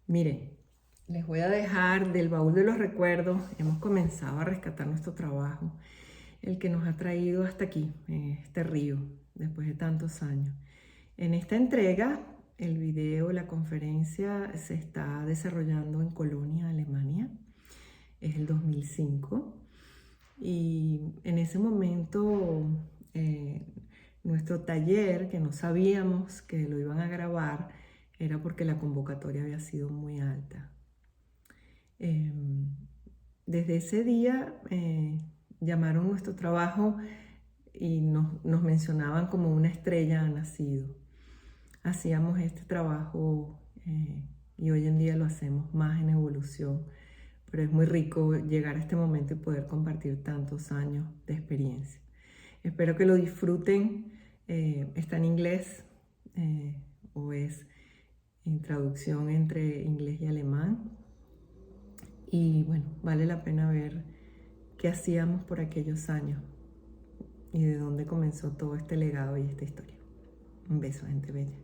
Mire, les voy a dejar del baúl de los recuerdos. Hemos comenzado a rescatar nuestro trabajo, el que nos ha traído hasta aquí, este río, después de tantos años. En esta entrega, el video, la conferencia se está desarrollando en Colonia, Alemania. Es el 2005. Y en ese momento, nuestro taller, que no sabíamos que lo iban a grabar, era porque la convocatoria había sido muy alta. Desde ese día llamaron nuestro trabajo y nos mencionaban como una estrella ha nacido. Hacíamos este trabajo y hoy en día lo hacemos más en evolución, pero es muy rico llegar a este momento y poder compartir tantos años de experiencia. Espero que lo disfruten. Está en inglés o es en traducción entre inglés y alemán. Y bueno, vale la pena ver qué hacíamos por aquellos años y de dónde comenzó todo este legado y esta historia. Un beso, gente bella.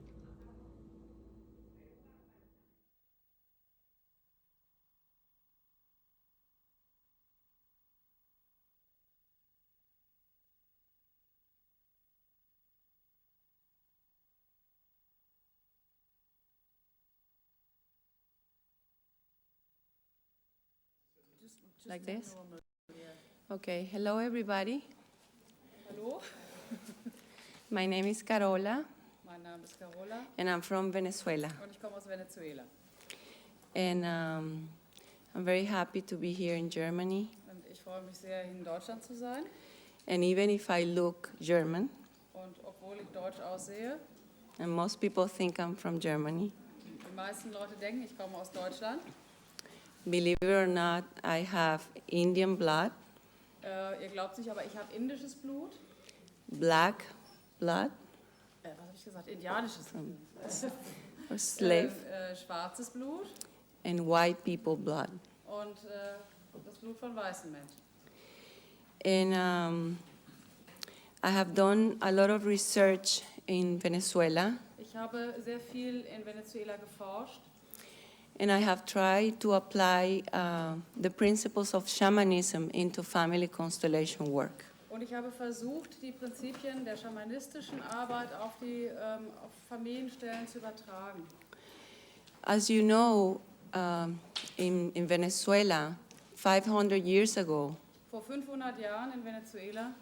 Like this? Okay, hello everybody. Hallo, My name is Carola mein Name ist Carola and I'm from Venezuela. und ich komme aus Venezuela. And I'm very happy to be here in Germany. Und ich freue mich sehr, in Deutschland zu sein. And even if I look German, Und obwohl ich deutsch aussehe, and most people think I'm from Germany, die meisten Leute denken, ich komme aus Deutschland. believe it or not, I have Indian blood, Ihr glaubt nicht, aber ich habe indisches Blut. black blood, Was habe ich gesagt? Indianisches Blut. or slave, Schwarzes Blut and white people blood. und das Blut von weißen Menschen. And I have done a lot of research in Venezuela, Ich habe sehr viel in Venezuela geforscht. and I have tried to apply the principles of shamanism into family constellation work. Und ich habe versucht, die Prinzipien der schamanistischen Arbeit auf die auf Familienstellen zu übertragen. As you know, in Venezuela, 500 years ago, Vor 500 Jahren in Venezuela,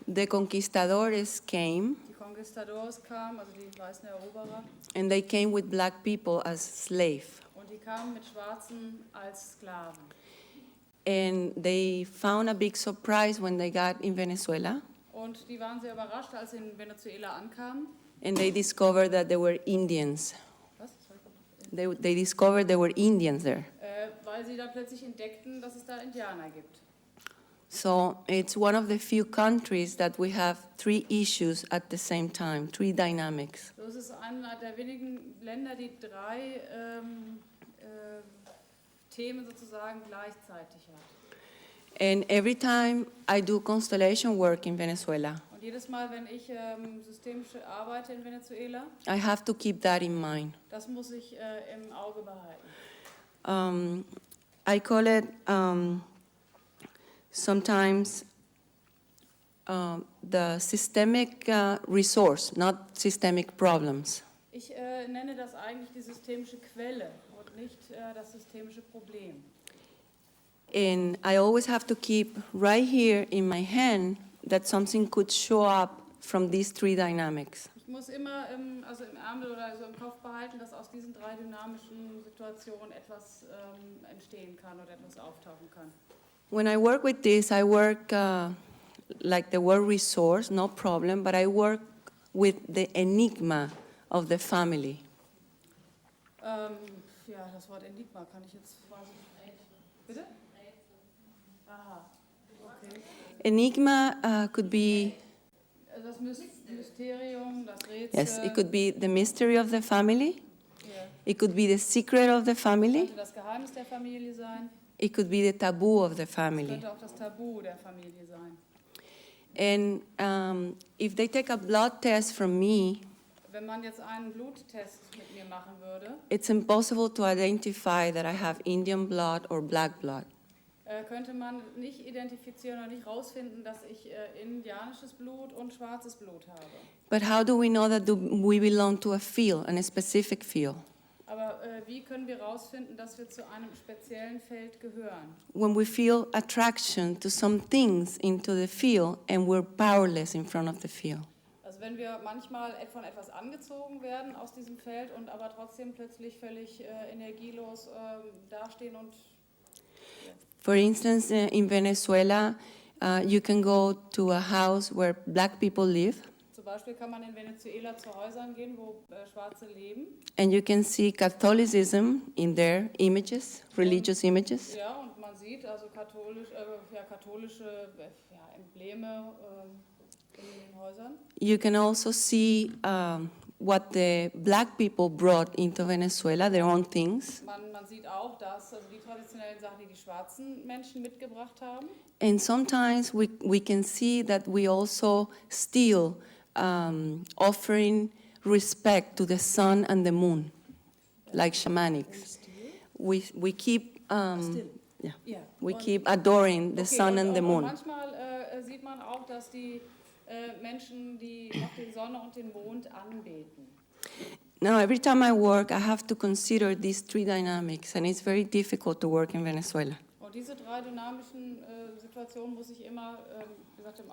the conquistadores came, die Conquistadores kamen, also die weißen Eroberer, and they came with black people as slave. und die kamen mit Schwarzen als Sklaven. And they found a big surprise when they got in Venezuela, Und die waren sehr überrascht, als sie in Venezuela ankamen. and they discovered that there were Indians. Was? They discovered there were Indians there. Weil sie dann plötzlich entdeckten, dass es da Indianer gibt. So it's one of the few countries that we have three issues at the same time, three dynamics. So ist es einer der wenigen Länder, die drei Themen sozusagen gleichzeitig hat. And every time I do constellation work in Venezuela, Und jedes Mal, wenn ich systemisch arbeite in Venezuela, I have to keep that in mind. das muss ich im Auge behalten. I call it sometimes the systemic resource, not systemic problems. Ich nenne das eigentlich die systemische Quelle und nicht das systemische Problem. And I always have to keep right here in my hand that something could show up from these three dynamics. Ich muss immer im Ärmel oder so im Kopf behalten, dass aus diesen drei dynamischen Situationen etwas entstehen kann oder etwas auftauchen kann. When I work with this, I work like the word resource, no problem, but I work with the enigma of the family. Ja, das Wort Enigma kann ich jetzt quasi... Bitte? Aha, okay. Enigma could be, Das Mysterium, das Rätsel. yes, it could be the mystery of the family. Ja. It could be the secret of the family. Könnte das Geheimnis der Familie sein. It could be the taboo of the Es family. könnte auch das Tabu der Familie sein. And if they take a blood test from me, Wenn Wenn man jetzt einen Bluttest mit mir machen würde, it's impossible to identify that I have Indian blood or black blood. könnte man nicht identifizieren oder nicht rausfinden, dass ich indianisches Blut und schwarzes Blut habe. But how do we know that we belong to a field, a specific field? Aber wie können wir rausfinden, dass wir zu einem speziellen Feld gehören? When we feel attraction to some things into the field and we're powerless in front of the field. Also wenn wir manchmal von etwas angezogen werden aus diesem Feld und aber trotzdem plötzlich völlig energielos dastehen und For instance, in Venezuela, you can go to a house where black people live, zum Beispiel kann man in Venezuela zu Häusern gehen, wo Schwarze leben. and you can see Catholicism in their images, religious images. Ja, und man sieht also katholische Embleme in den Häusern. You can also see what the black people brought into Venezuela, their own things. Man sieht auch, dass also die traditionellen Sachen, die die schwarzen Menschen mitgebracht haben. And sometimes we can see that we also still offering respect to the sun and the moon, like shamanics. We keep we keep adoring the sun and the moon. Manchmal sieht man auch, dass die Menschen, die auch die Sonne und den Mond anbeten. Now, every time I work, I have to consider these three dynamics, and it's very difficult to work in Venezuela. Und diese drei dynamischen Situationen muss ich immer, wie gesagt, im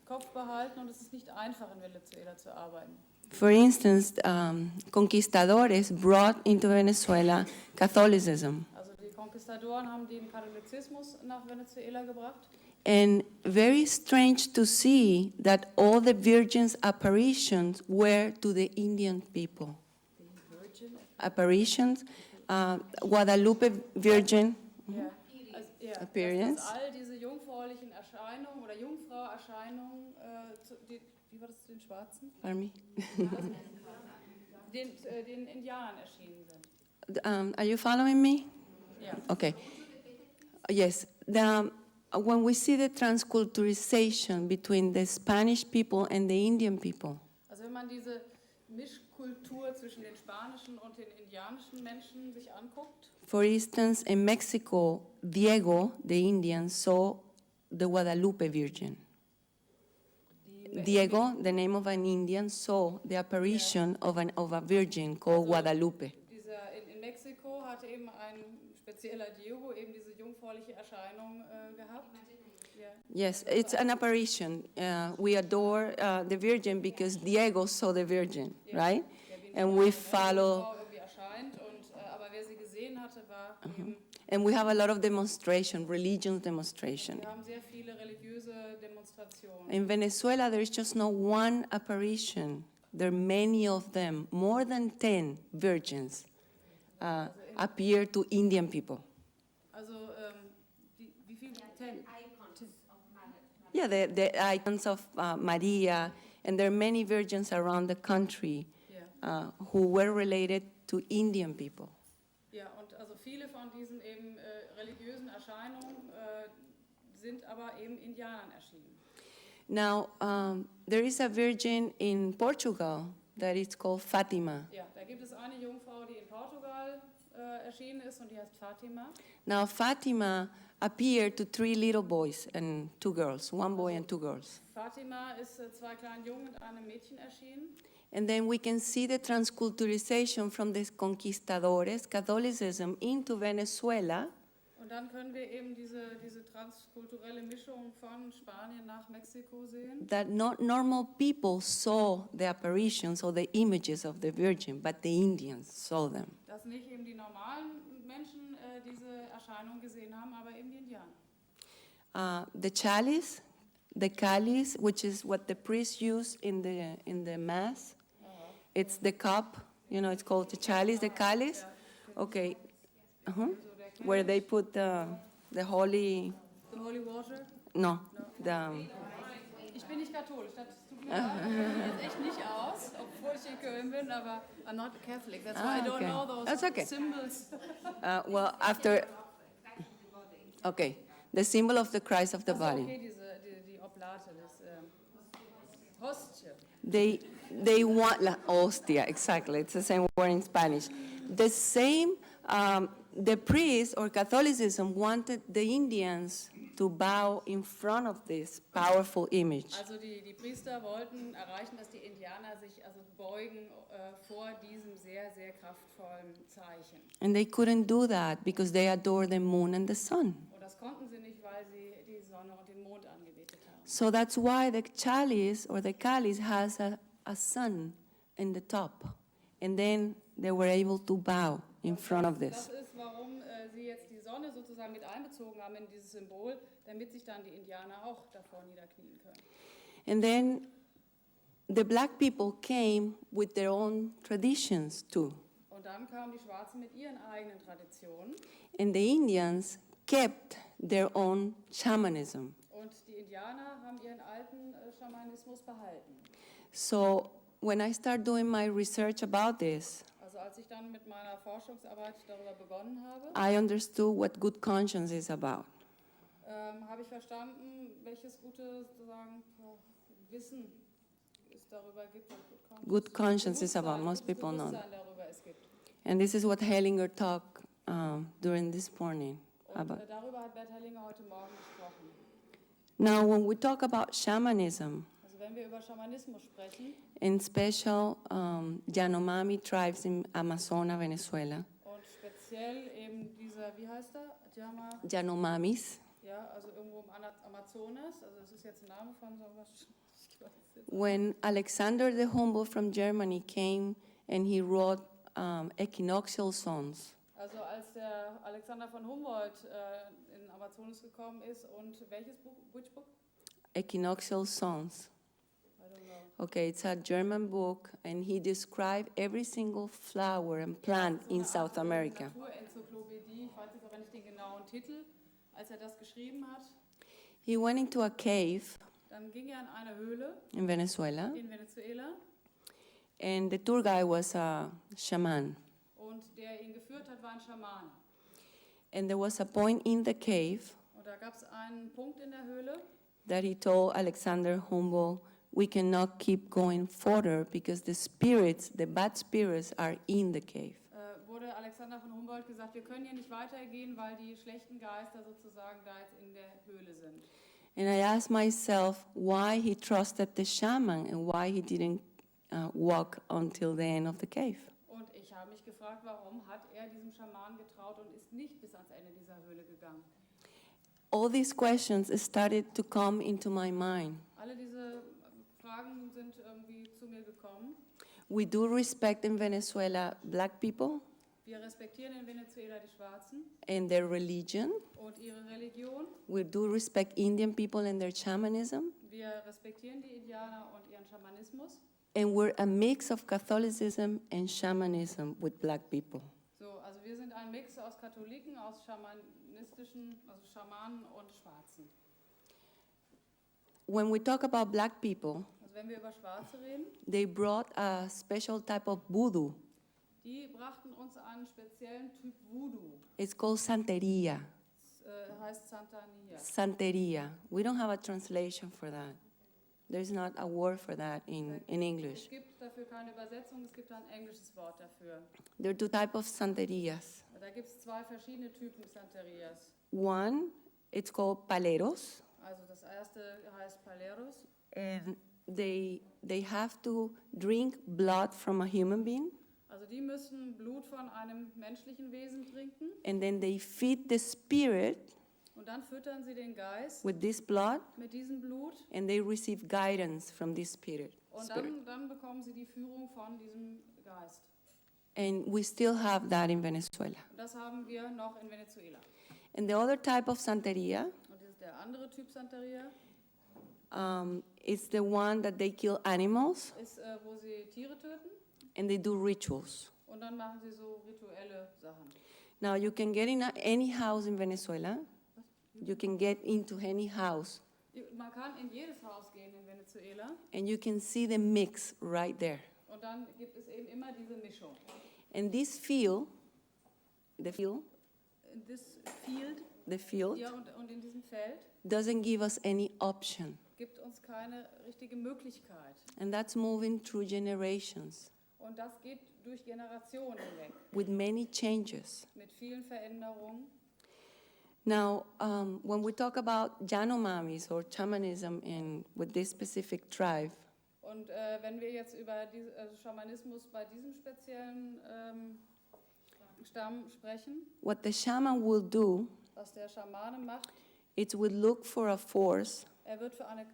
Kopf behalten, und es ist nicht einfach, in Venezuela zu arbeiten. For instance, conquistadores brought into Venezuela Catholicism. Also die Conquistadoren haben den Katholizismus nach Venezuela gebracht. And very strange to see that all the virgins' apparitions were to the Indian people. Apparitions, Guadalupe Virgin appearance. Dass all diese jungfräulichen Erscheinungen oder Jungfrau-Erscheinungen, wie war das, den Schwarzen? Pardon me? Den Indianern erschienen sind. Are you following me? Ja. Okay. Yes. When we see the transculturization between the Spanish people and the Indian people, Also wenn man diese Mischkultur zwischen den spanischen und den indianischen Menschen sich anguckt. for instance, in Mexico, Diego, the Indian, saw the Guadalupe Virgin. Diego, the name of an Indian, saw the apparition of a virgin called Guadalupe. In Mexiko hatte eben ein spezieller Diego eben diese jungfräuliche Erscheinung gehabt. Yes, it's an apparition. We adore the Virgin because Diego saw the Virgin, right? And we follow. Aber wer sie gesehen hatte, war eben. And we have a lot of demonstration, religious demonstration. Wir haben sehr viele religiöse Demonstrationen. In Venezuela, there is just no one apparition. There are many of them. More than 10 virgins appear to Indian people. Also, wie viel? 10? Yeah, the icons of Maria, and there are many virgins around the country who were related to Indian people. Ja, und also viele von diesen eben religiösen Erscheinungen sind aber eben Indianern erschienen. Now, there is a virgin in Portugal that is called Fatima. Ja, da gibt es eine Jungfrau, die in Portugal erschienen ist, und die heißt Fatima. Now, Fatima appeared to 3 little boys and 2 girls, 1 boy and 2 girls. Fatima ist 2 kleinen Jungen und einem Mädchen erschienen. And then we can see the transculturization from the conquistadores, Catholicism, into Venezuela. Und dann können wir eben diese transkulturelle Mischung von Spanien nach Mexiko sehen. That not normal people saw the apparitions or the images of the Virgin, but the Indians saw them. Dass nicht eben die normalen Menschen diese Erscheinung gesehen haben, aber eben die Indianer. The chalice, the calice, which is what the priests use in the mass. It's the cup, it's called the chalice, the calice. Okay. Where they put the holy... The holy water? No. Ich bin nicht katholisch, das tut mir leid. Das sieht echt nicht aus, obwohl ich in Köln bin, aber I'm not Catholic. That's why I don't know those That's okay. symbols. Well, after... Okay. The symbol of the Christ of the body. Okay, die Oblate, das Hostie. they want, la hostia, exactly, it's the same word in Spanish. The same, the priests or Catholicism wanted the Indians to bow in front of this powerful image. Also die Priester wollten erreichen, dass die Indianer sich also beugen vor diesem sehr, sehr kraftvollen Zeichen. And they couldn't do that because they adore the moon and the sun. Und das konnten sie nicht, weil sie die Sonne und den Mond angebetet haben. So that's why the chalice or the calice has a sun in the top. And then they were able to bow in front of this. Das ist, warum sie jetzt die Sonne sozusagen mit einbezogen haben in dieses Symbol, damit sich dann die Indianer auch davor niederknien können. And then the black people came with their own traditions too. Und dann kamen die Schwarzen mit ihren eigenen Traditionen. And the Indians kept their own shamanism. Und die Indianer haben ihren alten Schamanismus behalten. So when I started doing my research about this, Also als ich dann mit meiner Forschungsarbeit darüber begonnen habe, I understood what good conscience is about. habe ich verstanden, welches gute sozusagen Wissen es darüber gibt. Good conscience is about, most people know. Bewusstsein darüber es gibt. And this is what Hellinger talked during this morning Und about. darüber hat Bert Hellinger heute Morgen gesprochen. Now, when we talk about shamanism, Also wenn wir über Schamanismus sprechen in special Yanomami tribes in Amazonas, Venezuela, und speziell eben dieser, wie heißt er? Yanomamis, Ja, also irgendwo im Amazonas, also das ist jetzt ein Name von so was. when Alexander the Humble from Germany came and he wrote equinoctial songs, Also als der Alexander von Humboldt in Amazonas gekommen ist und welches Buch, which book? equinoctial songs. I don't know. Okay, it's a German book, and he described every single flower and plant in South America. Naturenzyklopädie, ich weiß jetzt aber nicht den genauen Titel, als er das geschrieben hat. He went into a cave Dann ging er in eine Höhle in Venezuela, in Venezuela and the tour guide was a shaman. und der ihn geführt hat, war ein Schamane. And there was a point in the cave Und da gab es einen Punkt in der Höhle, that he told Alexander Humboldt, we cannot keep going further because the spirits, the bad spirits, are in the cave. wurde Alexander von Humboldt gesagt, wir können hier nicht weitergehen, weil die schlechten Geister sozusagen da jetzt in der Höhle sind. And I asked myself why he trusted the shaman and why he didn't walk until the end of the cave. Und ich habe mich gefragt, warum hat er diesem Schaman getraut und ist nicht bis ans Ende dieser Höhle gegangen. All these questions started to come into my mind. Alle diese Fragen sind irgendwie zu mir gekommen. We do respect in Venezuela black people Wir respektieren in Venezuela die Schwarzen and their religion. und ihre Religion. We do respect Indian people and their shamanism. Wir respektieren die Indianer und ihren Schamanismus. And we're a mix of Catholicism and shamanism with black people. So, also wir sind ein Mix aus Katholiken, aus schamanistischen, also Schamanen und Schwarzen. When we talk about black people, Also wenn wir über Schwarze reden, they brought a special type of voodoo. die brachten uns einen speziellen Typ Voodoo. It's called Santeria. Das heißt Santeria. Santeria. We don't have a translation for that. There's not a word for that in English. Es gibt dafür keine Übersetzung, es gibt ein englisches Wort dafür. There are two types of Santerias. Da gibt es zwei verschiedene Typen Santerias. One, it's called paleros, Also das erste heißt Paleros. and they have to drink blood from a human being, Also die müssen Blut von einem menschlichen Wesen trinken and then they feed the spirit und dann füttern sie den Geist with this blood, mit diesem Blut and they receive guidance from this spirit. und dann bekommen sie die Führung von diesem Geist. And we still have that in Venezuela. Und das haben wir noch in Venezuela. And the other type of Santeria Und das ist der andere Typ Santeria, is the one that they kill animals ist, wo sie Tiere töten and they do rituals. und dann machen sie so rituelle Sachen. Now you can get in any house in Venezuela. You can get into any house Man kann in jedes Haus gehen in Venezuela and you can see the mix right there. und dann gibt es eben immer diese Mischung. And this field, the field, In this field, the field ja, und in diesem Feld doesn't give us any option. gibt uns keine richtige Möglichkeit. And that's moving through generations Und das geht durch Generationen hinweg, with many changes. mit vielen Veränderungen. Now, when we talk about Yanomamis or shamanism with this specific tribe, Und wenn wir jetzt über Schamanismus bei diesem speziellen Stamm sprechen, what the shaman will do, was der Schamane macht, it will look for a force er wird für eine,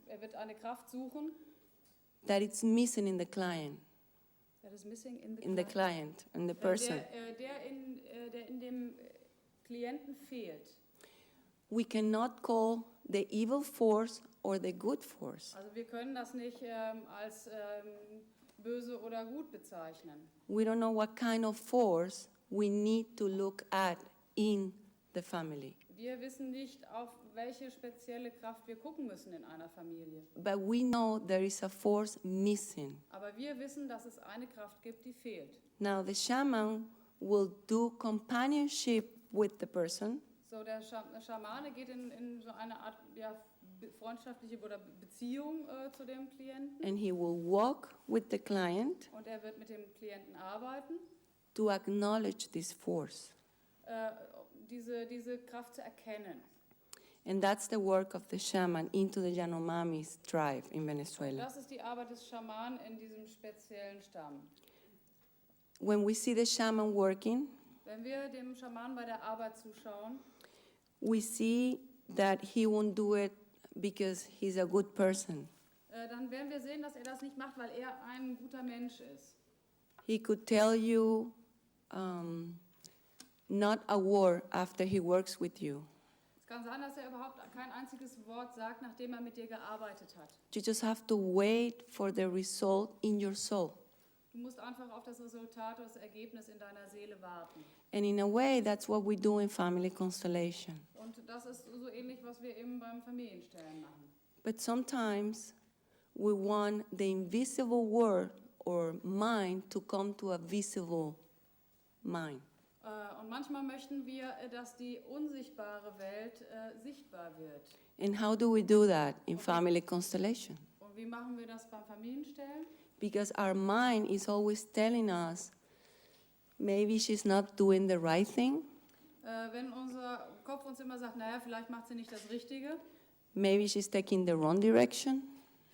er wird eine Kraft suchen, that it's missing in the client, that is missing in in the person. der in dem Klienten fehlt. We cannot call the evil force or the good force. Also wir können das nicht als böse oder gut bezeichnen. We don't know what kind of force we need to look at in the family. Wir wissen nicht, auf welche spezielle Kraft wir gucken müssen in einer Familie. But we know there is a force missing. Aber wir wissen, dass es eine Kraft gibt, die fehlt. Now the shaman will do companionship with the person. So, der Schamane geht in so eine Art freundschaftliche oder Beziehung zu dem Klienten. And he will walk with the client Und er wird mit dem Klienten arbeiten, to acknowledge this force. diese Kraft zu erkennen. And that's the work of the shaman into the Yanomamis tribe in Venezuela. Das ist die Arbeit des Schamanen in diesem speziellen Stamm. When we see the shaman working, Wenn wir dem Schamanen bei der Arbeit zuschauen, we see that he won't do it because he's a good person. Dann werden wir sehen, dass er das nicht macht, weil er ein guter Mensch ist. He could tell you not a word after he works with you. Es kann sein, dass er überhaupt kein einziges Wort sagt, nachdem er mit dir gearbeitet hat. You just have to wait for the result in your soul. Du musst einfach auf das Resultat oder das Ergebnis in deiner Seele warten. And in a way, that's what we do in family constellation. Und das ist so ähnlich, was wir eben beim Familienstellen machen. But sometimes we want the invisible world or mind to come to a visible mind. Und manchmal möchten wir, dass die unsichtbare Welt sichtbar wird. And how do we do that in family constellation? Und wie machen wir das beim Familienstellen? Because our mind is always telling us, maybe she's not doing the right thing, Wenn unser Kopf uns immer sagt, naja, vielleicht macht sie nicht das Richtige, maybe she's taking the wrong direction,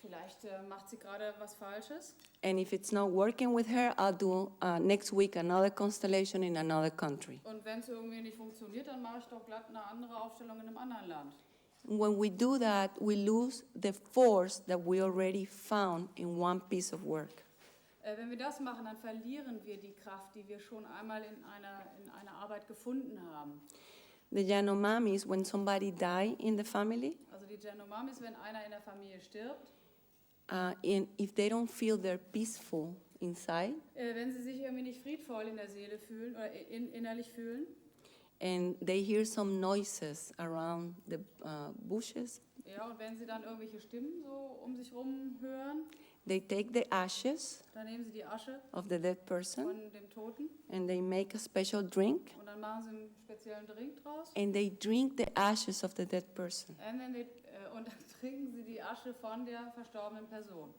vielleicht macht sie gerade was Falsches. and if it's not working with her, I'll do next week another constellation in another country. Und wenn es irgendwie nicht funktioniert, dann mache ich doch glatt eine andere Aufstellung in einem anderen Land. When we do that, we lose the force that we already found in one piece of work. Wenn wir das machen, dann verlieren wir die Kraft, die wir schon einmal in einer Arbeit gefunden haben. The Yanomamis, when somebody die in the family, Also die Yanomamis, wenn einer in der Familie stirbt, and if they don't feel they're peaceful inside, wenn sie sich irgendwie nicht friedvoll in der Seele fühlen oder innerlich fühlen, and they hear some noises around the bushes, ja, und wenn sie dann irgendwelche Stimmen so um sich rum hören, they take the ashes dann nehmen sie die Asche of the dead person von dem Toten and they make a special drink und dann machen sie einen speziellen Drink draus. and they drink the ashes of the dead person. Und dann trinken sie die Asche von der verstorbenen Person.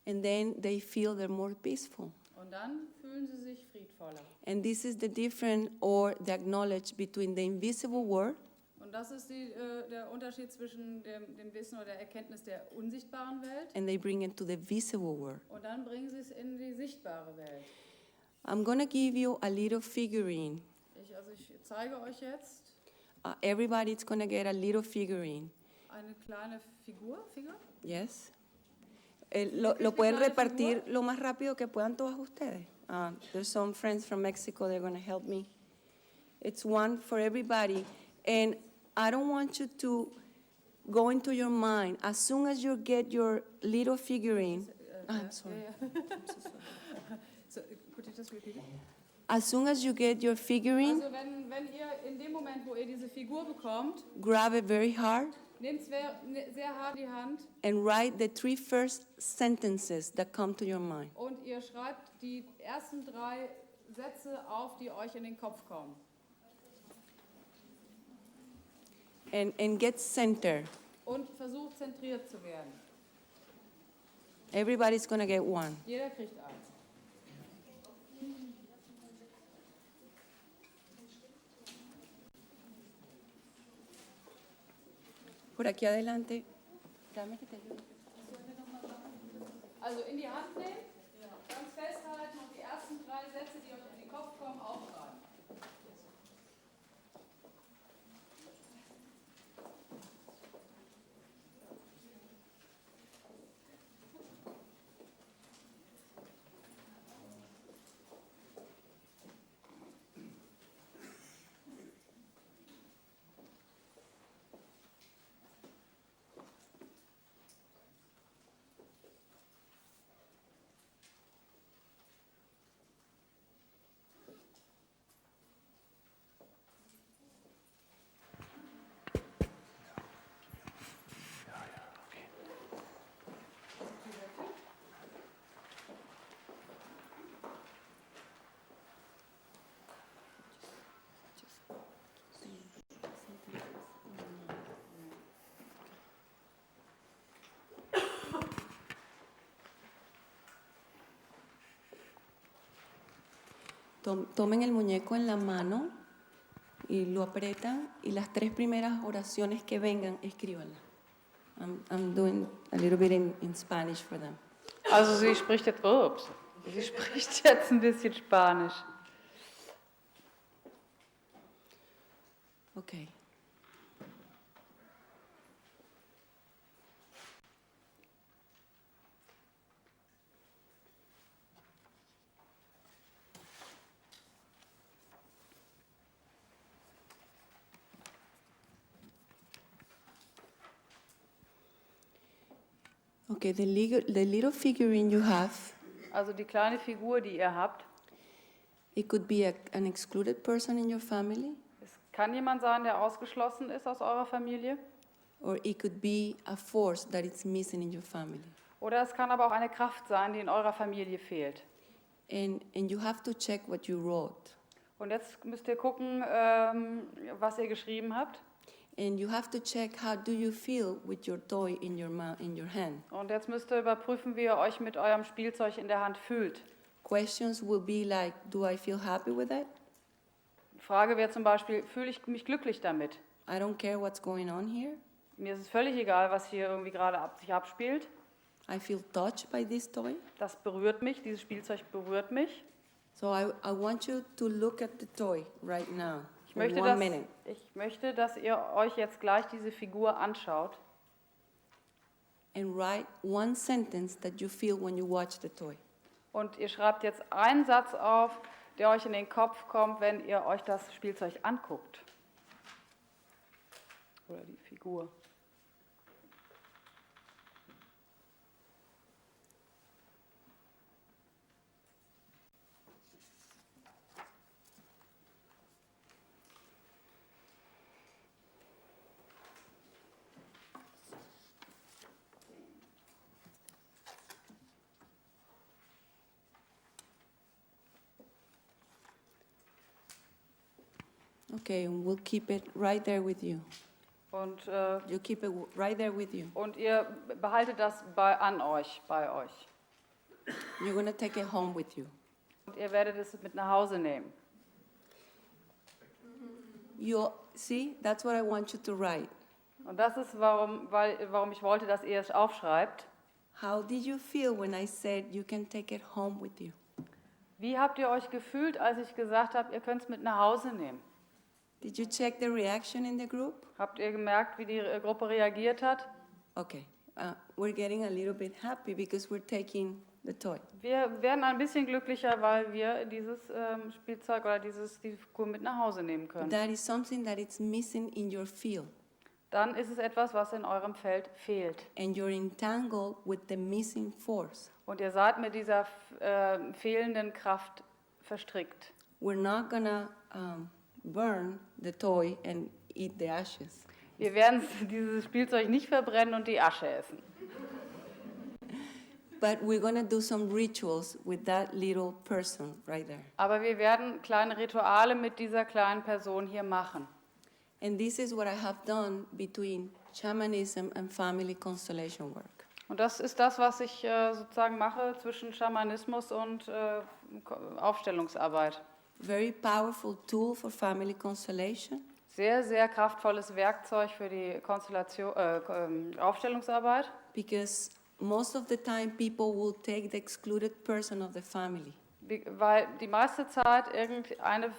And then they feel they're more peaceful. Und dann fühlen sie sich friedvoller. And this is the difference or the acknowledge between the invisible world Und das ist der Unterschied zwischen dem Wissen oder der Erkenntnis der unsichtbaren Welt and they bring it to the visible world. und dann bringen sie es in die sichtbare Welt. I'm going to give you a little figurine. Ich zeige euch jetzt Everybody's going to get a little figurine. eine kleine Figur. Yes. Lo pueden repartir lo más rápido que puedan todas ustedes. There's some friends from Mexico, they're going to help me. It's one for everybody. And I don't want you to go into your mind. As soon as you get your little figurine, I'm sorry. I'm so sorry. So, could you just repeat it? As soon as you get your figurine, Also wenn ihr in dem Moment, wo ihr diese Figur bekommt, grab it very hard nehmt es sehr hart in die Hand and write the 3 first sentences that come to your mind. und ihr schreibt die ersten 3 Sätze auf, die euch in den Kopf kommen. and get centered. Und versucht zentriert zu werden. Everybody's gonna get one. Jeder kriegt eins. Por aquí adelante. Dame que te ayude. Also in die Hand nehmen, ganz festhalten und die ersten 3 Sätze, die euch in den Kopf kommen, aufschreiben. Tomen el muñeco en la mano y lo apretan y las 3 primeras oraciones que vengan, escríbanlas. I'm doing a little bit in Spanish for them. Also sie spricht jetzt ein bisschen Spanisch. Okay. Okay, the little figurine you have, Also die kleine Figur, die ihr habt, it could be an excluded person in your family, es kann jemand sein, der ausgeschlossen ist aus eurer Familie. or it could be a force that is missing in your family. Oder es kann aber auch eine Kraft sein, die in eurer Familie fehlt. And you have to check what you wrote. Und jetzt müsst ihr gucken, was ihr geschrieben habt. And you have to check how do you feel with your toy in your hand. Und jetzt müsst ihr überprüfen, wie ihr euch mit eurem Spielzeug in der Hand fühlt. Questions will be like, do I feel happy with it? Die Frage wäre zum Beispiel, fühle ich mich glücklich damit? I don't care what's going on here. Mir ist es völlig egal, was hier irgendwie gerade sich abspielt. I feel touched by this toy. Das berührt mich, dieses Spielzeug berührt mich. So I want you to look at the toy right now. Ich möchte, dass ihr euch jetzt gleich diese Figur anschaut. And write one sentence that you feel when you watch the toy. Und ihr schreibt jetzt einen Satz auf, der euch in den Kopf kommt, wenn ihr euch das Spielzeug anguckt. Oder die Figur. Okay, and we'll keep it right there with you. Und, You keep it right there with you. und ihr behaltet das bei euch. You're going to take it home with you. Und ihr werdet es mit nach Hause nehmen. You see, that's what I want you to write. Und das ist, warum ich wollte, dass ihr es aufschreibt. How did you feel when I said you can take it home with you? Wie habt ihr euch gefühlt, als ich gesagt habe, ihr könnt es mit nach Hause nehmen? Did you check the reaction in the group? Habt ihr gemerkt, wie die Gruppe reagiert hat? Okay, we're getting a little bit happy because we're taking the toy. Wir werden ein bisschen glücklicher, weil wir dieses Spielzeug oder die Figur mit nach Hause nehmen können. That is something that is missing in your field. Dann ist es etwas, was in eurem Feld fehlt. And you're entangled with the missing force. Und ihr seid mit dieser fehlenden Kraft verstrickt. We're not gonna burn the toy and eat the ashes. Wir werden dieses Spielzeug nicht verbrennen und die Asche essen. But we're gonna do some rituals with that little person right there. Aber wir werden kleine Rituale mit dieser kleinen Person hier machen. And this is what I have done between shamanism and family constellation work. Und das ist das, was ich sozusagen mache zwischen Schamanismus und Aufstellungsarbeit. Very powerful tool for family constellation. Sehr, sehr kraftvolles Werkzeug für die Aufstellungsarbeit. Because most of the time people will take the excluded person of the family. Weil die meiste Zeit irgendeine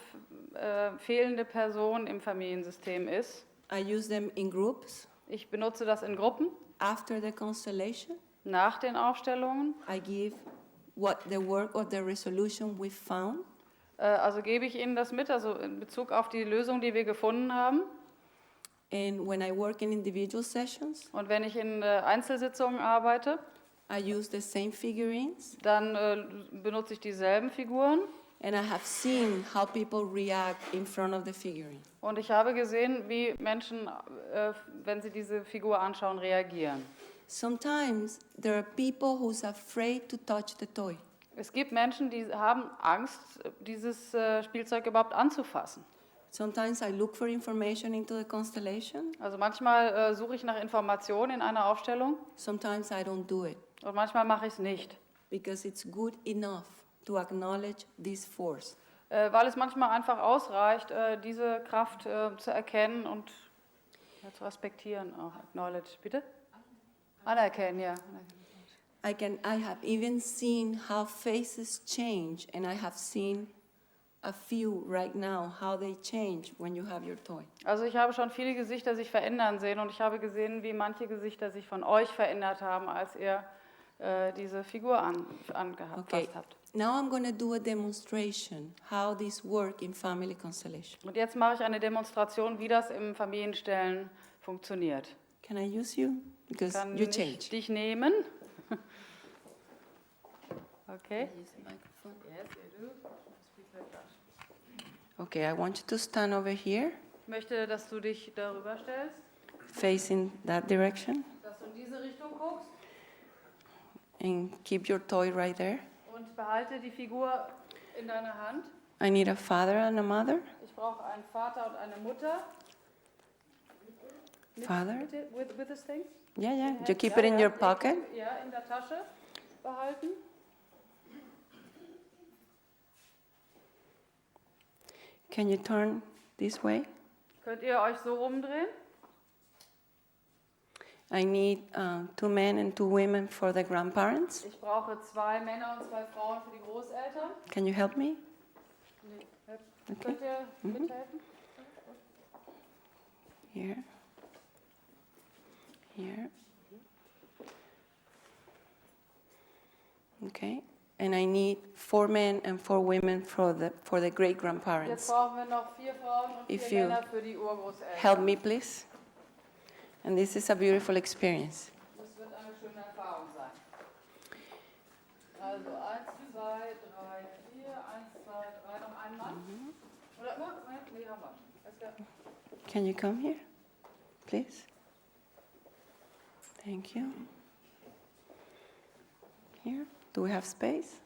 fehlende Person im Familiensystem ist. I use them in groups. Ich benutze das in Gruppen. After the constellation, Nach den Aufstellungen. I give what the work or the resolution we found. Also gebe ich Ihnen das mit, also in Bezug auf die Lösung, die wir gefunden haben. And when I work in individual sessions, Und wenn ich in Einzelsitzungen arbeite, I use the same figurines. dann benutze ich dieselben Figuren. And I have seen how people react in front of the figurine. Und ich habe gesehen, wie Menschen, wenn sie diese Figur anschauen, reagieren. Sometimes there are people who's afraid to touch the toy. Es gibt Menschen, die haben Angst, dieses Spielzeug überhaupt anzufassen. Sometimes I look for information into the constellation. Also manchmal suche ich nach Informationen in einer Aufstellung Sometimes I don't do it und manchmal mache ich es nicht. because it's good enough to acknowledge this force. Weil es manchmal einfach ausreicht, diese Kraft zu erkennen und zu respektieren. Auch acknowledge, bitte? Anerkennen, ja. I have even seen how faces change, and I have seen a few right now, how they change when you have your toy. Also ich habe schon viele Gesichter sich verändern sehen und ich habe gesehen, wie manche Gesichter sich von euch verändert haben, als ihr diese Figur angefasst habt. Now I'm going to do a demonstration how this work in family constellation. Und jetzt mache ich eine Demonstration, wie das im Familienstellen funktioniert. Can I use you? Because Kann you ich change. dich nehmen? Okay. Use the microphone. Yes, I do. Speak like that. Okay, I want you to stand over here, Ich möchte, dass du dich darüber stellst, facing that direction, dass du in diese Richtung guckst and keep your toy right there. und behalte die Figur in deiner Hand. I need a father and a mother. Ich brauche einen Vater und eine Mutter. Father? Bitte, with this thing? Yeah, yeah. You keep it in your pocket. Ja, in der Tasche behalten. Can you turn this way? Könnt ihr euch so rumdrehen? I need 2 men and 2 women for the grandparents. Ich brauche 2 Männer und 2 Frauen für die Großeltern. Can you help me? Okay. Könnt ihr mithelfen? Here. Here. Okay. And I need 4 men and 4 women for the great Jetzt grandparents. brauchen wir noch 4 Frauen und 4 If you Männer für die Urgroßeltern. Help me, please. And this is a beautiful experience. Das wird eine schöne Erfahrung sein. Also 1, 2, 3, 4, 1, 2, 3, noch ein Mann. Oder, nee, haben wir. Can you come here, please? Thank you. Here. Do we have space?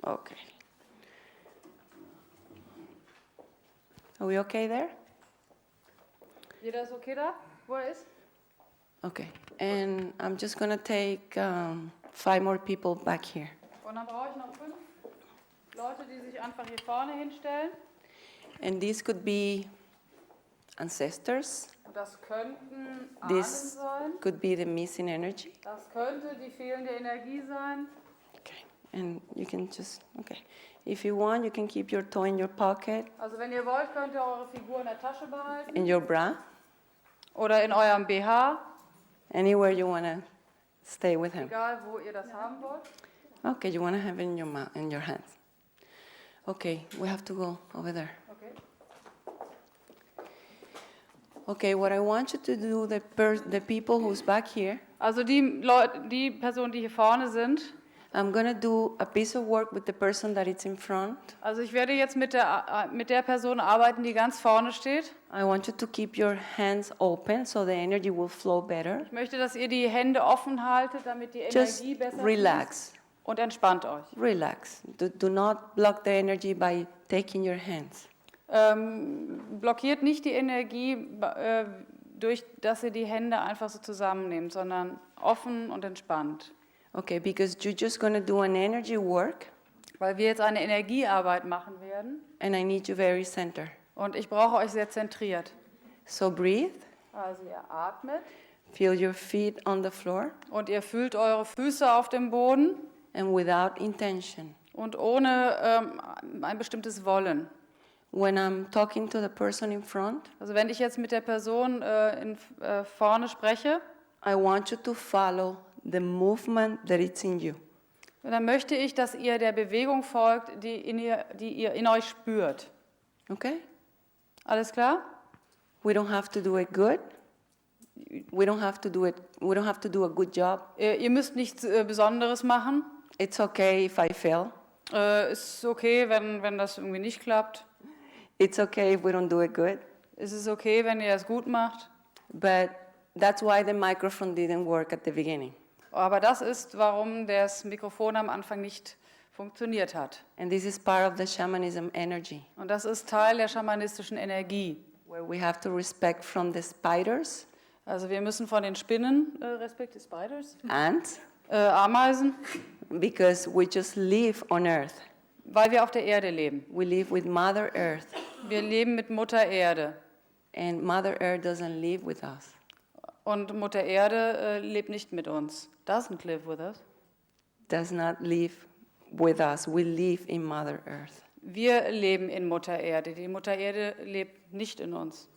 Okay. Are we okay there? Jeder ist okay da, wo er ist? Okay. And I'm just going to take 5 more people back here. Und dann brauche ich noch 5 Leute, die sich einfach hier vorne hinstellen. And these could be ancestors. Das könnten Ahnen This sein. could be the missing energy. Das könnte die fehlende Energie sein. Okay. And you can just, okay. If you want, you can keep your toy in your pocket, Also wenn ihr wollt, könnt ihr eure Figur in der Tasche behalten. in your bra, Oder in eurem BH. anywhere you want to stay with him. Egal, wo ihr das haben wollt. Okay, you want to have it in your in your hands. Okay, we have to go over there. Okay. Okay, what I want you to do, the people who's back here, Also die Personen, die hier vorne sind. I'm going to do a piece of work with the person that is in front. Also ich werde jetzt mit der Person arbeiten, die ganz vorne steht. I want you to keep your hands open so the energy will flow better. Ich möchte, dass ihr die Hände offen haltet, damit die Just Energie besser relax. fließt. Und entspannt euch. Relax. Do not block the energy by taking your hands. blockiert nicht die Energie durch, dass ihr die Hände einfach so zusammennehmt, sondern offen und entspannt. Okay, because you're just going to do an energy work, Weil wir jetzt eine Energiearbeit machen werden and I need you very center. und ich brauche euch sehr zentriert. So breathe, Also ihr atmet feel your feet on the floor, und ihr fühlt eure Füße auf dem Boden and without intention. und ohne ein bestimmtes Wollen. When I'm talking to the person in front, Also wenn ich jetzt mit der Person vorne spreche, I want you to follow the movement that it's in you. dann möchte ich, dass ihr der Bewegung folgt, die ihr in euch spürt. Okay? Alles klar? We don't have to do it good. We don't have to do it. We don't have to do a good job. Ihr müsst nichts Besonderes machen. It's okay if I fail. Ist okay, wenn das irgendwie nicht klappt. It's okay if we don't do it good. Es ist okay, wenn ihr es gut macht. But that's why the microphone didn't work at the beginning. Aber das ist, warum das Mikrofon am Anfang nicht funktioniert hat. And this is part of the shamanism energy, Und das ist Teil der schamanistischen Energie. where we have to respect from the spiders, Also wir müssen von den Spinnen, respektive Spiders, ants, Ameisen, because we just live on Earth. weil wir auf der Erde leben. We live with Mother Earth, Wir leben mit Mutter Erde. and Mother Earth doesn't live with us. Und Mutter Erde lebt nicht mit uns. Doesn't live with us. Does not live with us. We live in Mother Earth. Wir leben in Mutter Erde. Die Mutter Erde lebt nicht in uns.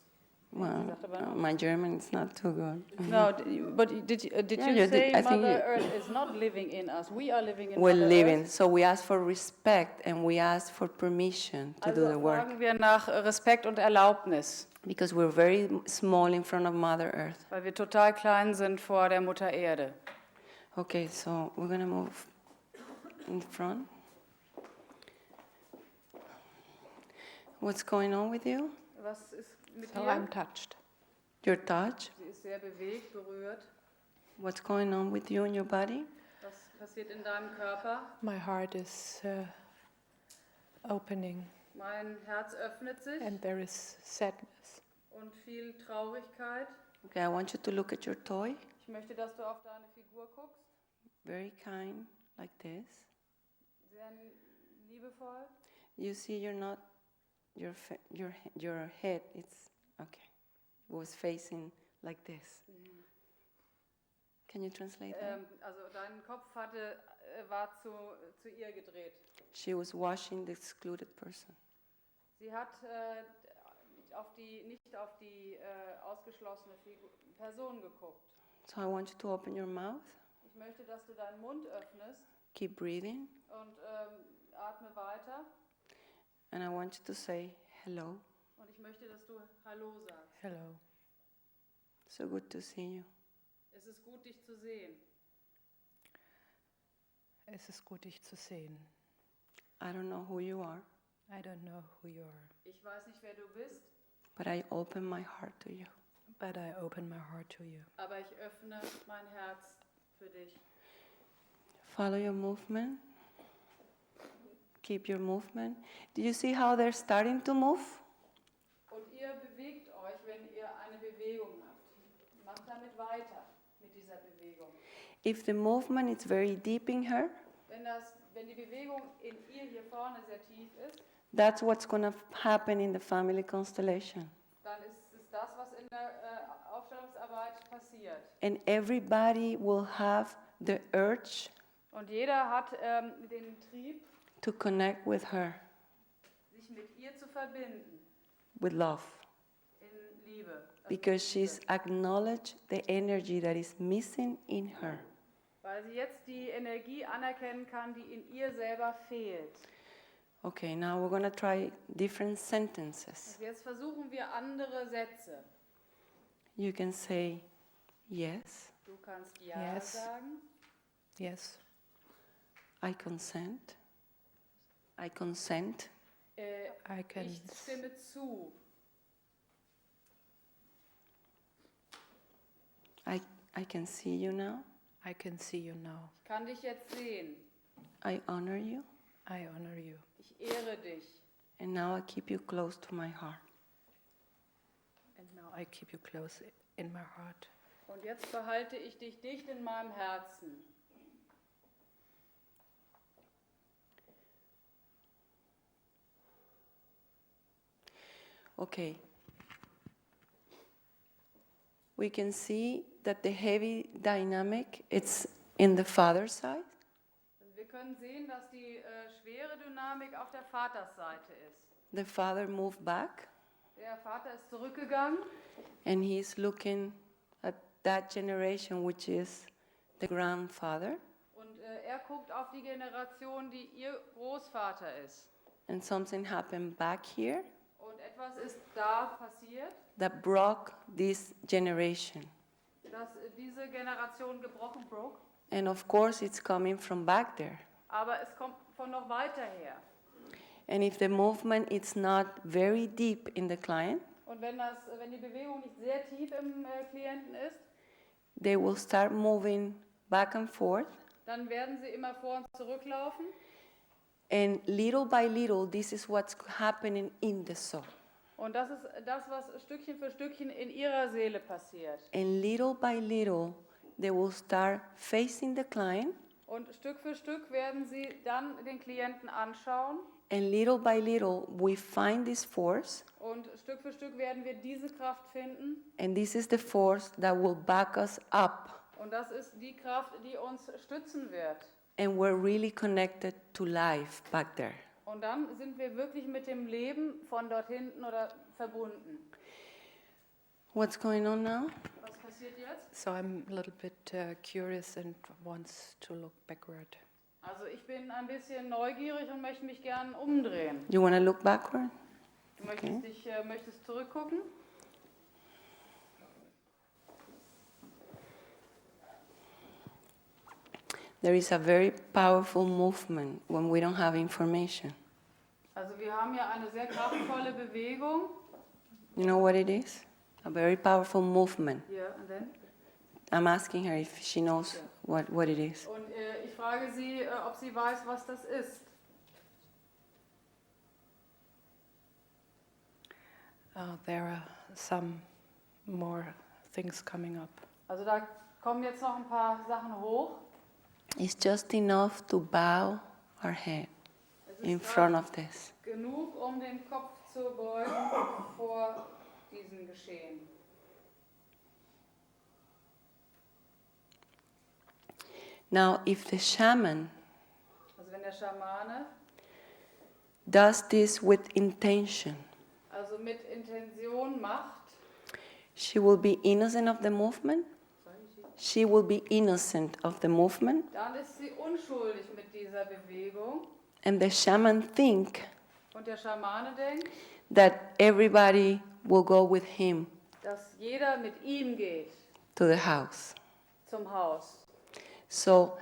Well, my German is not too good. No, but did Yeah, you you say did. I think Mother you- Earth is not living in us? We are living in We're Mother living, Earth. so we ask for respect and we ask for permission to do the Also work, fragen wir nach Respekt und Erlaubnis, because we're very small in front of Mother Earth. weil wir total klein sind vor der Mutter Erde. Okay, so we're gonna move in front. What's going on with you? Was ist mit So dir? I'm touched. Your touch? Sie ist sehr bewegt, berührt. What's going on with you and your body? Was passiert in deinem Körper? My heart is opening Mein Herz öffnet sich and there is sadness. und viel Traurigkeit. Okay, I want you to look at your toy. Ich möchte, dass du auf deine Figur guckst. Very kind, like this. Sehr liebevoll. You see, you're not, your head, it's, okay, was facing like this. Can you translate that? Also dein Kopf war zu ihr gedreht. She was washing the excluded person. Sie hat nicht auf die ausgeschlossene Person geguckt. So I want you to open your mouth, Ich möchte, dass du deinen Mund öffnest keep breathing, und atme weiter. and I want you to say hello. Und ich möchte, dass du Hallo sagst. Hello. So good to see you. Es ist gut, dich zu sehen. Es ist gut, dich zu sehen. I don't know who you are, I don't know who you are, Ich weiß nicht, wer du bist, but I open my heart to you. but I open my heart to you. aber ich öffne mein Herz für dich. Follow your movement. Keep your movement. Do you see how they're starting to move? Und ihr bewegt euch, wenn ihr eine Bewegung habt. Macht damit weiter, mit dieser Bewegung. If the movement is very deep in her, Wenn die Bewegung in ihr hier vorne sehr tief ist, that's what's going to happen in the family constellation. dann ist es das, was in der Aufstellungsarbeit passiert. And everybody will have the urge Und jeder hat den Trieb, to connect with her sich mit ihr zu verbinden, with love, in Liebe. Also because mit Liebe. she's acknowledged the energy that is missing in her. Weil sie jetzt die Energie anerkennen kann, die in ihr selber fehlt. Okay, now we're going to try different sentences. Und jetzt versuchen wir andere Sätze. You can say yes, Du kannst Ja Yes. sagen. Yes, I consent. I consent. I can. Ich stimme zu. I can see you now. I can see you now. Ich kann dich jetzt sehen. I honor you. I honor you. Ich ehre dich. And now I keep you close to my heart. And now I keep you close in my heart. Und jetzt behalte ich dich dicht in meinem Herzen. Okay. We can see that the heavy dynamic, it's in the father side. Wir können sehen, dass die schwere Dynamik auf der Vatersseite ist. The father moved back, Der Vater ist zurückgegangen and he's looking at that generation, which is the grandfather. und er guckt auf die Generation, die ihr Großvater ist. And something happened back here Und etwas ist da passiert, that broke this generation. dass diese Generation gebrochen broke. And of course, it's coming from back there. Aber es kommt von noch weiter her. And if the movement is not very deep in the client, Und wenn die Bewegung nicht sehr tief im Klienten ist, they will start moving back and forth. dann werden sie immer vor und zurücklaufen. And little by little, this is what's happening in the soul. Und das ist das, was Stückchen für Stückchen in ihrer Seele passiert. And little by little, they will start facing the client. Und Stück für Stück werden sie dann den Klienten anschauen. And little by little, we find this force. Und Stück für Stück werden wir diese Kraft finden. And this is the force that will back us up. Und das ist die Kraft, die uns stützen wird. And we're really connected to life back there. Und dann sind wir wirklich mit dem Leben von dort hinten oder verbunden. What's going on now? Was passiert jetzt? So I'm a little bit curious and wants to look backward. Also ich bin ein bisschen neugierig und möchte mich gern umdrehen. You want to look backward? Du möchtest zurückgucken? There is a very powerful movement when we don't have information. Also wir haben hier eine sehr kraftvolle Bewegung. You know what it is? A very powerful movement. Hier und dann. I'm asking her if she knows what it is. Und ich frage sie, ob sie weiß, was das ist. There are some more things coming up. Also da kommen jetzt noch ein paar Sachen hoch. It's just enough to bow our head Es in ist front of this. genug, um den Kopf zu beugen vor diesem Geschehen. Now, if the shaman Also wenn der Schamane, does this with intention, also mit Intention macht, she will be innocent of the movement. She will be innocent of the movement. dann ist sie unschuldig mit dieser Bewegung. And the shaman think Und der Schamane denkt, that everybody will go with him dass jeder mit ihm geht to the house. zum Haus. So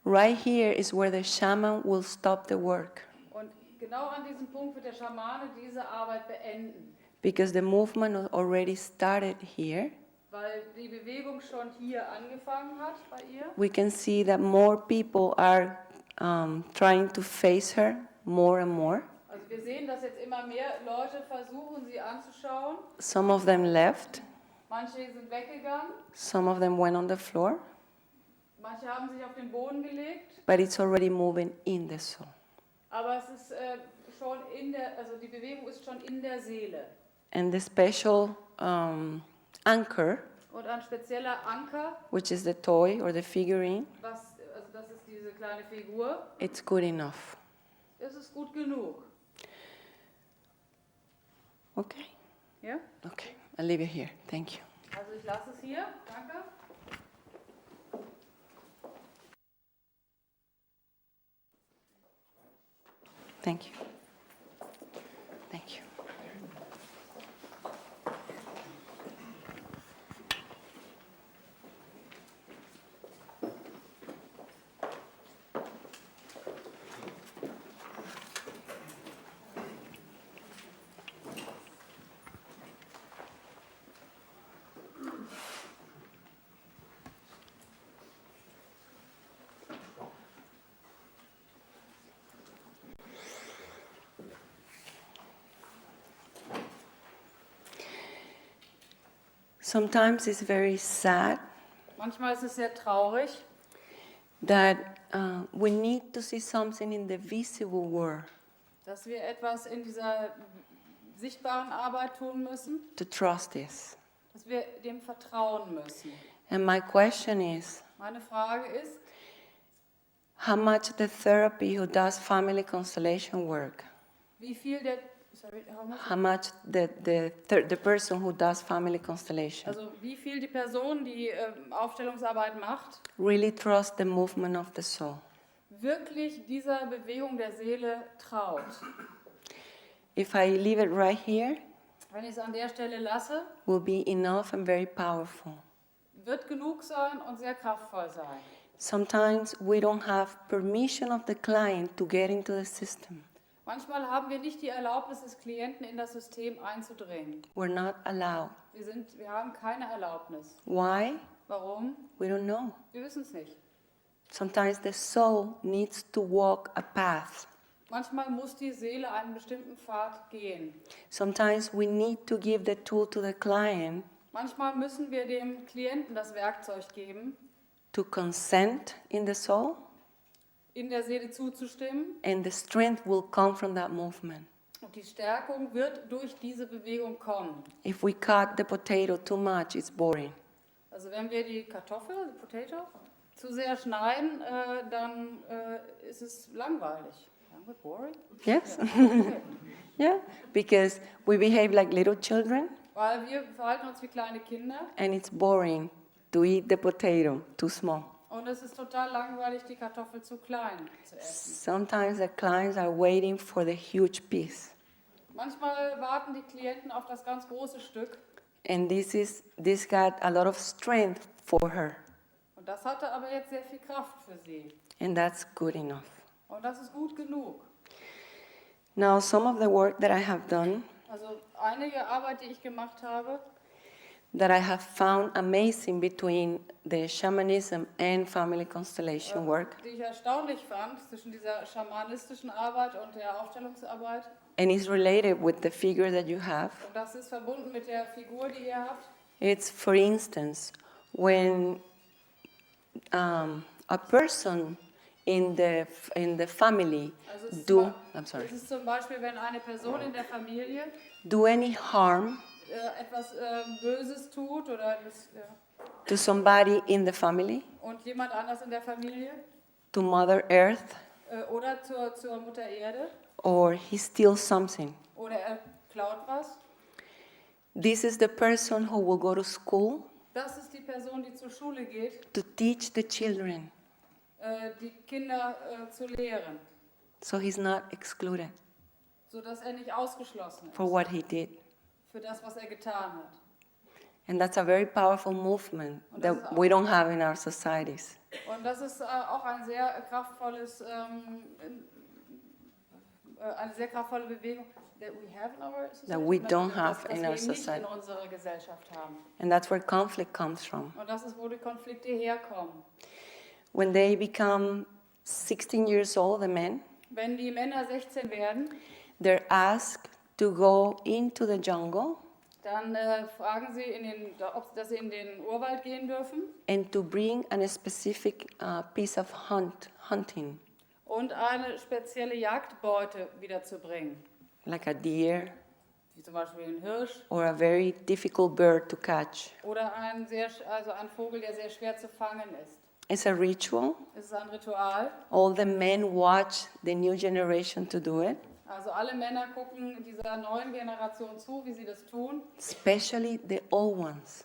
right here is where the shaman will stop the work, Und genau an diesem Punkt wird der Schamane diese Arbeit beenden, because the movement already started here. weil die Bewegung schon hier angefangen hat bei ihr. We can see that more people are trying to face her more and more. Also wir sehen, dass jetzt immer mehr Leute versuchen, sie anzuschauen. Some of them left, Manche sind weggegangen, some of them went on the floor, manche haben sich auf den Boden gelegt, but it's already moving in the soul. aber es ist schon also die Bewegung ist schon in der Seele. And the special anchor, Und ein spezieller Anker, which is the toy or the figurine, also das ist diese kleine Figur, it's good enough. das ist gut genug. Okay? Ja? Okay, I'll leave it here. Thank you. Also ich lasse es hier, danke. Thank you. Thank you. Sometimes it's very sad Manchmal ist es sehr traurig, that we need to see something in the visible world dass wir etwas in dieser sichtbaren Arbeit tun müssen, to trust this. dass wir dem vertrauen müssen. And my question is, Meine Frage ist, how much the therapy who does family constellation work, wie viel der, sorry, how much? how much the person who does family constellation Also wie viel die Person, die Aufstellungsarbeit macht, really trusts the movement of the soul. wirklich dieser Bewegung der Seele traut. If I leave it right here, Wenn ich es an der Stelle lasse, will be enough and very powerful. wird genug sein und sehr kraftvoll sein. Sometimes we don't have permission of the client to get into the system. Manchmal haben wir nicht die Erlaubnis des Klienten, in das System einzudringen. We're not allowed. Wir haben keine Erlaubnis. Why? Warum? We don't know. Wir wissen es nicht. Sometimes the soul needs to walk a path. Manchmal muss die Seele einen bestimmten Pfad gehen. Sometimes we need to give the tool to the client Manchmal müssen wir dem Klienten das Werkzeug geben, to consent in the soul, in der Seele zuzustimmen. and the strength will come from that movement. Und die Stärkung wird durch diese Bewegung kommen. If we cut the potato too much, it's boring. Also wenn wir die Kartoffel, die Potato, zu sehr schneiden, dann ist es langweilig. Boring? Yes? Okay. Yeah, because we behave like little children, Weil wir verhalten uns wie kleine Kinder and it's boring to eat the potato too small. und es ist total langweilig, die Kartoffel zu klein zu essen. Sometimes the clients are waiting for the huge piece. Manchmal warten die Klienten auf das ganz große Stück And this got a lot of strength for her. und das hatte aber jetzt sehr viel Kraft für sie. And that's good enough. Und das ist gut genug. Now, some of the work that I have done, Also einige Arbeit, die ich gemacht habe, that I have found amazing between the shamanism and family constellation work, die ich erstaunlich fand, zwischen dieser schamanistischen Arbeit und der Aufstellungsarbeit. and is related with the figure that you have. Und das ist verbunden mit der Figur, die ihr habt. It's, for instance, when a person in the family Also es ist I'm es ist zum Beispiel, wenn eine Person in der Familie do any harm etwas Böses tut oder to somebody in the family, und jemand anders in der Familie to Mother Earth, oder zur Mutter Erde or he steals something. oder er klaut was. This is the person who will go to school Das ist die Person, die zur Schule geht, to teach the children, die Kinder zu lehren, so he's not excluded sodass er nicht ausgeschlossen ist for what he did. für das, was er getan hat. And that's a very powerful movement that we don't have in our societies. Und das ist auch eine sehr kraftvolle Bewegung, that we have in our society, That we don't have das in our wir nicht society. in unserer Gesellschaft haben. And that's where conflict comes from. Und das ist, wo die Konflikte herkommen. When they become 16 years old, the men, Wenn die Männer 16 werden, they're asked to go into the jungle dann fragen sie, dass sie in den Urwald gehen dürfen and to bring a specific piece of hunting, und eine spezielle Jagdbeute wiederzubringen. like a deer Wie zum Beispiel ein Hirsch or a very difficult bird to catch. oder ein Vogel, der sehr schwer zu fangen ist. It's a ritual. Es ist ein Ritual. All the men watch the new generation to do it, Also alle Männer gucken dieser neuen Generation zu, wie sie das tun, especially the old ones,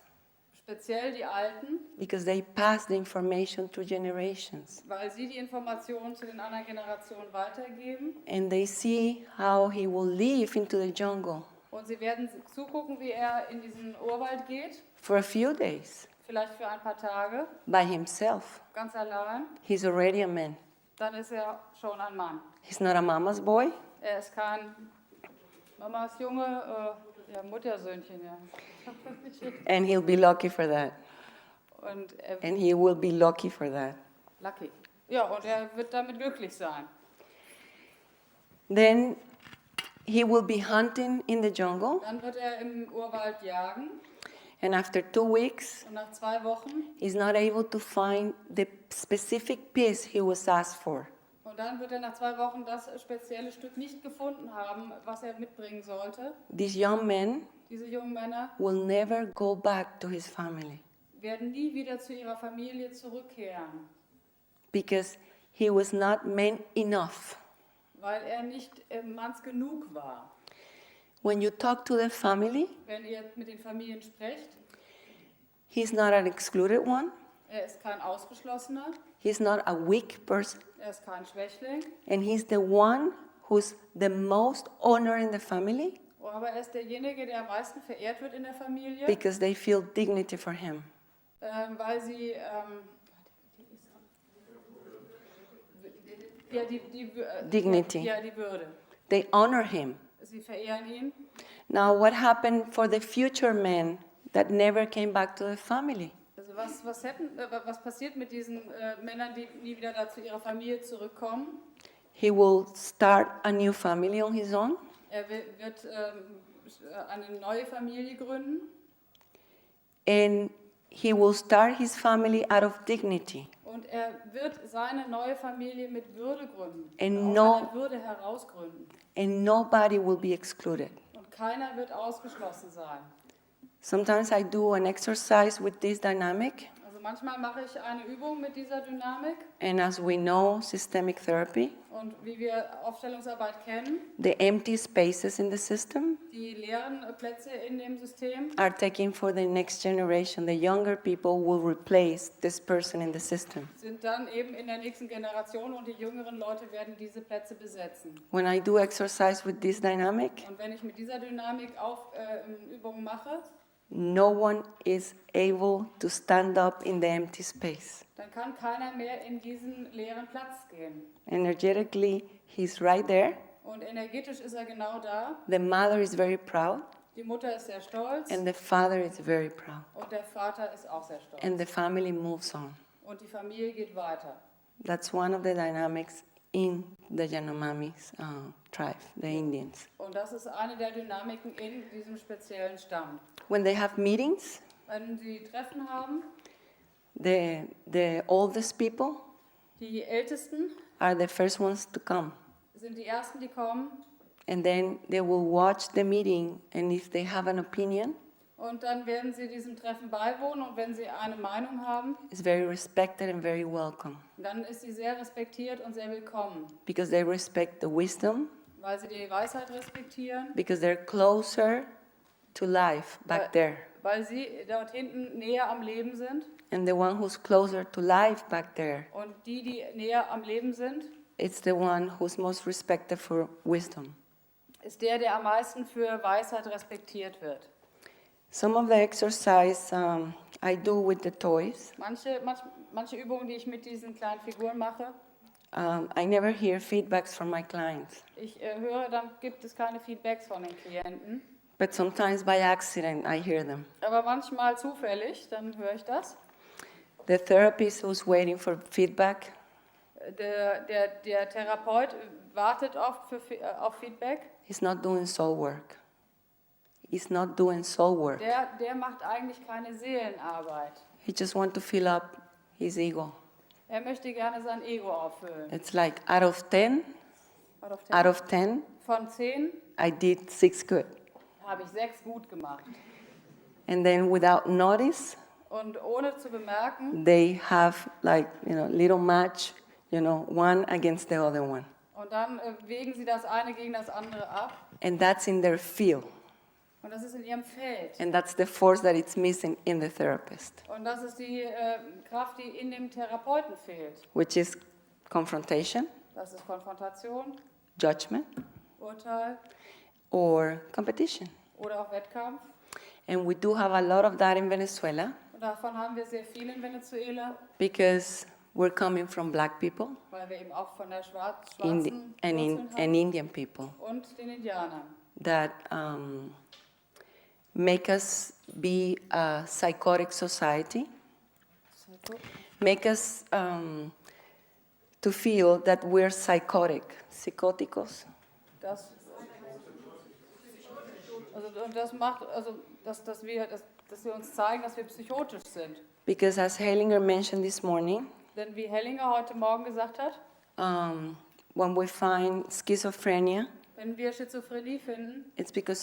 speziell die Alten, because they pass the information through generations. weil sie die Informationen zu den anderen Generationen weitergeben And they see how he will live into the jungle und sie werden zugucken, wie er in diesen Urwald geht, for a few days vielleicht für ein paar Tage, by himself. ganz allein, He's already a man. dann ist er schon ein Mann. He's not a mama's boy. Er ist kein Mamas Junge, Muttersöhnchen, ja. And he'll be lucky for that. Und er And he will be lucky for that. lucky. Ja, und er wird damit glücklich sein. Then he will be hunting in the jungle, Dann wird er im Urwald jagen And after 2 weeks, Und nach 2 Wochen, he's not able to find the specific piece he was asked for. und dann wird er nach 2 Wochen das spezielle Stück nicht gefunden haben, was er mitbringen sollte. These young men Diese jungen Männer will never go back to his family werden nie wieder zu ihrer Familie zurückkehren, because he was not man enough. weil er nicht manns genug war. When you talk to the family, Wenn ihr mit den Familien sprecht, he's not an excluded one. er ist kein Ausgeschlossener, He's not a weak person. er ist kein Schwächling, And he's the one who's the most honored in the family aber er ist derjenige, der am meisten verehrt wird in der Familie, because they feel dignity for him. weil sie Dignity. Ja, die Würde. They honor him. Sie verehren ihn. Now, what happened for the future men that never came back to the family? Also was passiert mit diesen Männern, die nie wieder da zu ihrer Familie zurückkommen? He will start a new family on his own. Er wird eine neue Familie gründen And he will start his family out of dignity. und er wird seine neue Familie mit Würde gründen, And aus seiner Würde heraus gründen. And nobody will be excluded. Und keiner wird ausgeschlossen sein. Sometimes I do an exercise with this dynamic. Also manchmal mache ich eine Übung mit dieser Dynamik And as we know, systemic therapy, und wie wir Aufstellungsarbeit kennen, the empty spaces in the system die leeren Plätze in dem System are taken for the next generation. The younger people will replace this person in the system. sind dann eben in der nächsten Generation und die jüngeren Leute werden diese Plätze besetzen. When I do exercise with this dynamic, Und wenn ich mit dieser Dynamik Übungen mache, no one is able to stand up in the empty space. dann kann keiner mehr in diesen leeren Platz gehen. Energetically, he's right there. Und energetisch ist er genau da. The mother is very proud, Die Mutter ist sehr stolz and the father is very proud. und der Vater ist auch sehr stolz. And the family moves on. Und die Familie geht weiter. That's one of the dynamics in the Yanomamis tribe, the Indians. Und das ist eine der Dynamiken in diesem speziellen Stamm. When they have meetings, Wenn sie Treffen haben, the oldest people die Ältesten are the first ones to come. sind die Ersten, die kommen. And then they will watch the meeting, and if they have an opinion, Und dann werden sie diesem Treffen beiwohnen und wenn sie eine Meinung haben, it's very respected and very welcome dann ist sie sehr respektiert und sehr willkommen, because they respect the wisdom, weil sie die Weisheit respektieren, because they're closer to life back there. weil sie dort hinten näher am Leben sind. And the one who's closer to life back there, Und die näher am Leben sind, it's the one who's most respected for wisdom. ist der am meisten für Weisheit respektiert wird. Some of the exercise I do with the toys, Manche Übungen, die ich mit diesen kleinen Figuren mache, I never hear feedbacks from my clients. ich höre, dann gibt es keine Feedbacks von den Klienten. But sometimes by accident I hear them. Aber manchmal zufällig, dann höre ich das. The therapist who's waiting for feedback, Der Therapeut wartet oft auf Feedback. he's not doing soul work. He's not doing soul work. Der macht eigentlich keine Seelenarbeit. He just wants to fill up his ego. Er möchte gerne sein Ego auffüllen. It's like out of 10, Von 10 I did 6 good. habe ich 6 gut gemacht. And then without notice, Und ohne zu bemerken, they have like, little match, one against the other one. und dann wägen sie das eine gegen das andere ab. And that's in their field. Und das ist in ihrem Feld. And that's the force that it's missing in the therapist, Und das ist die Kraft, die in dem Therapeuten fehlt. which is confrontation, Das ist Konfrontation, judgment, Urteil or competition. oder auch Wettkampf. And we do have a lot of that in Venezuela Und davon haben wir sehr viel in Venezuela, because we're coming from black people weil wir eben auch von der schwarzen Wurzeln and haben Indian people und den Indianern, that make us be a psychotic society, make us to feel that we're psychoticos. Das, und das macht, dass dass sie uns zeigen, dass wir psychotisch sind. Because as Hellinger mentioned this morning, Denn wie Hellinger heute Morgen gesagt hat, when we find schizophrenia, wenn wir Schizophrenie finden, it's because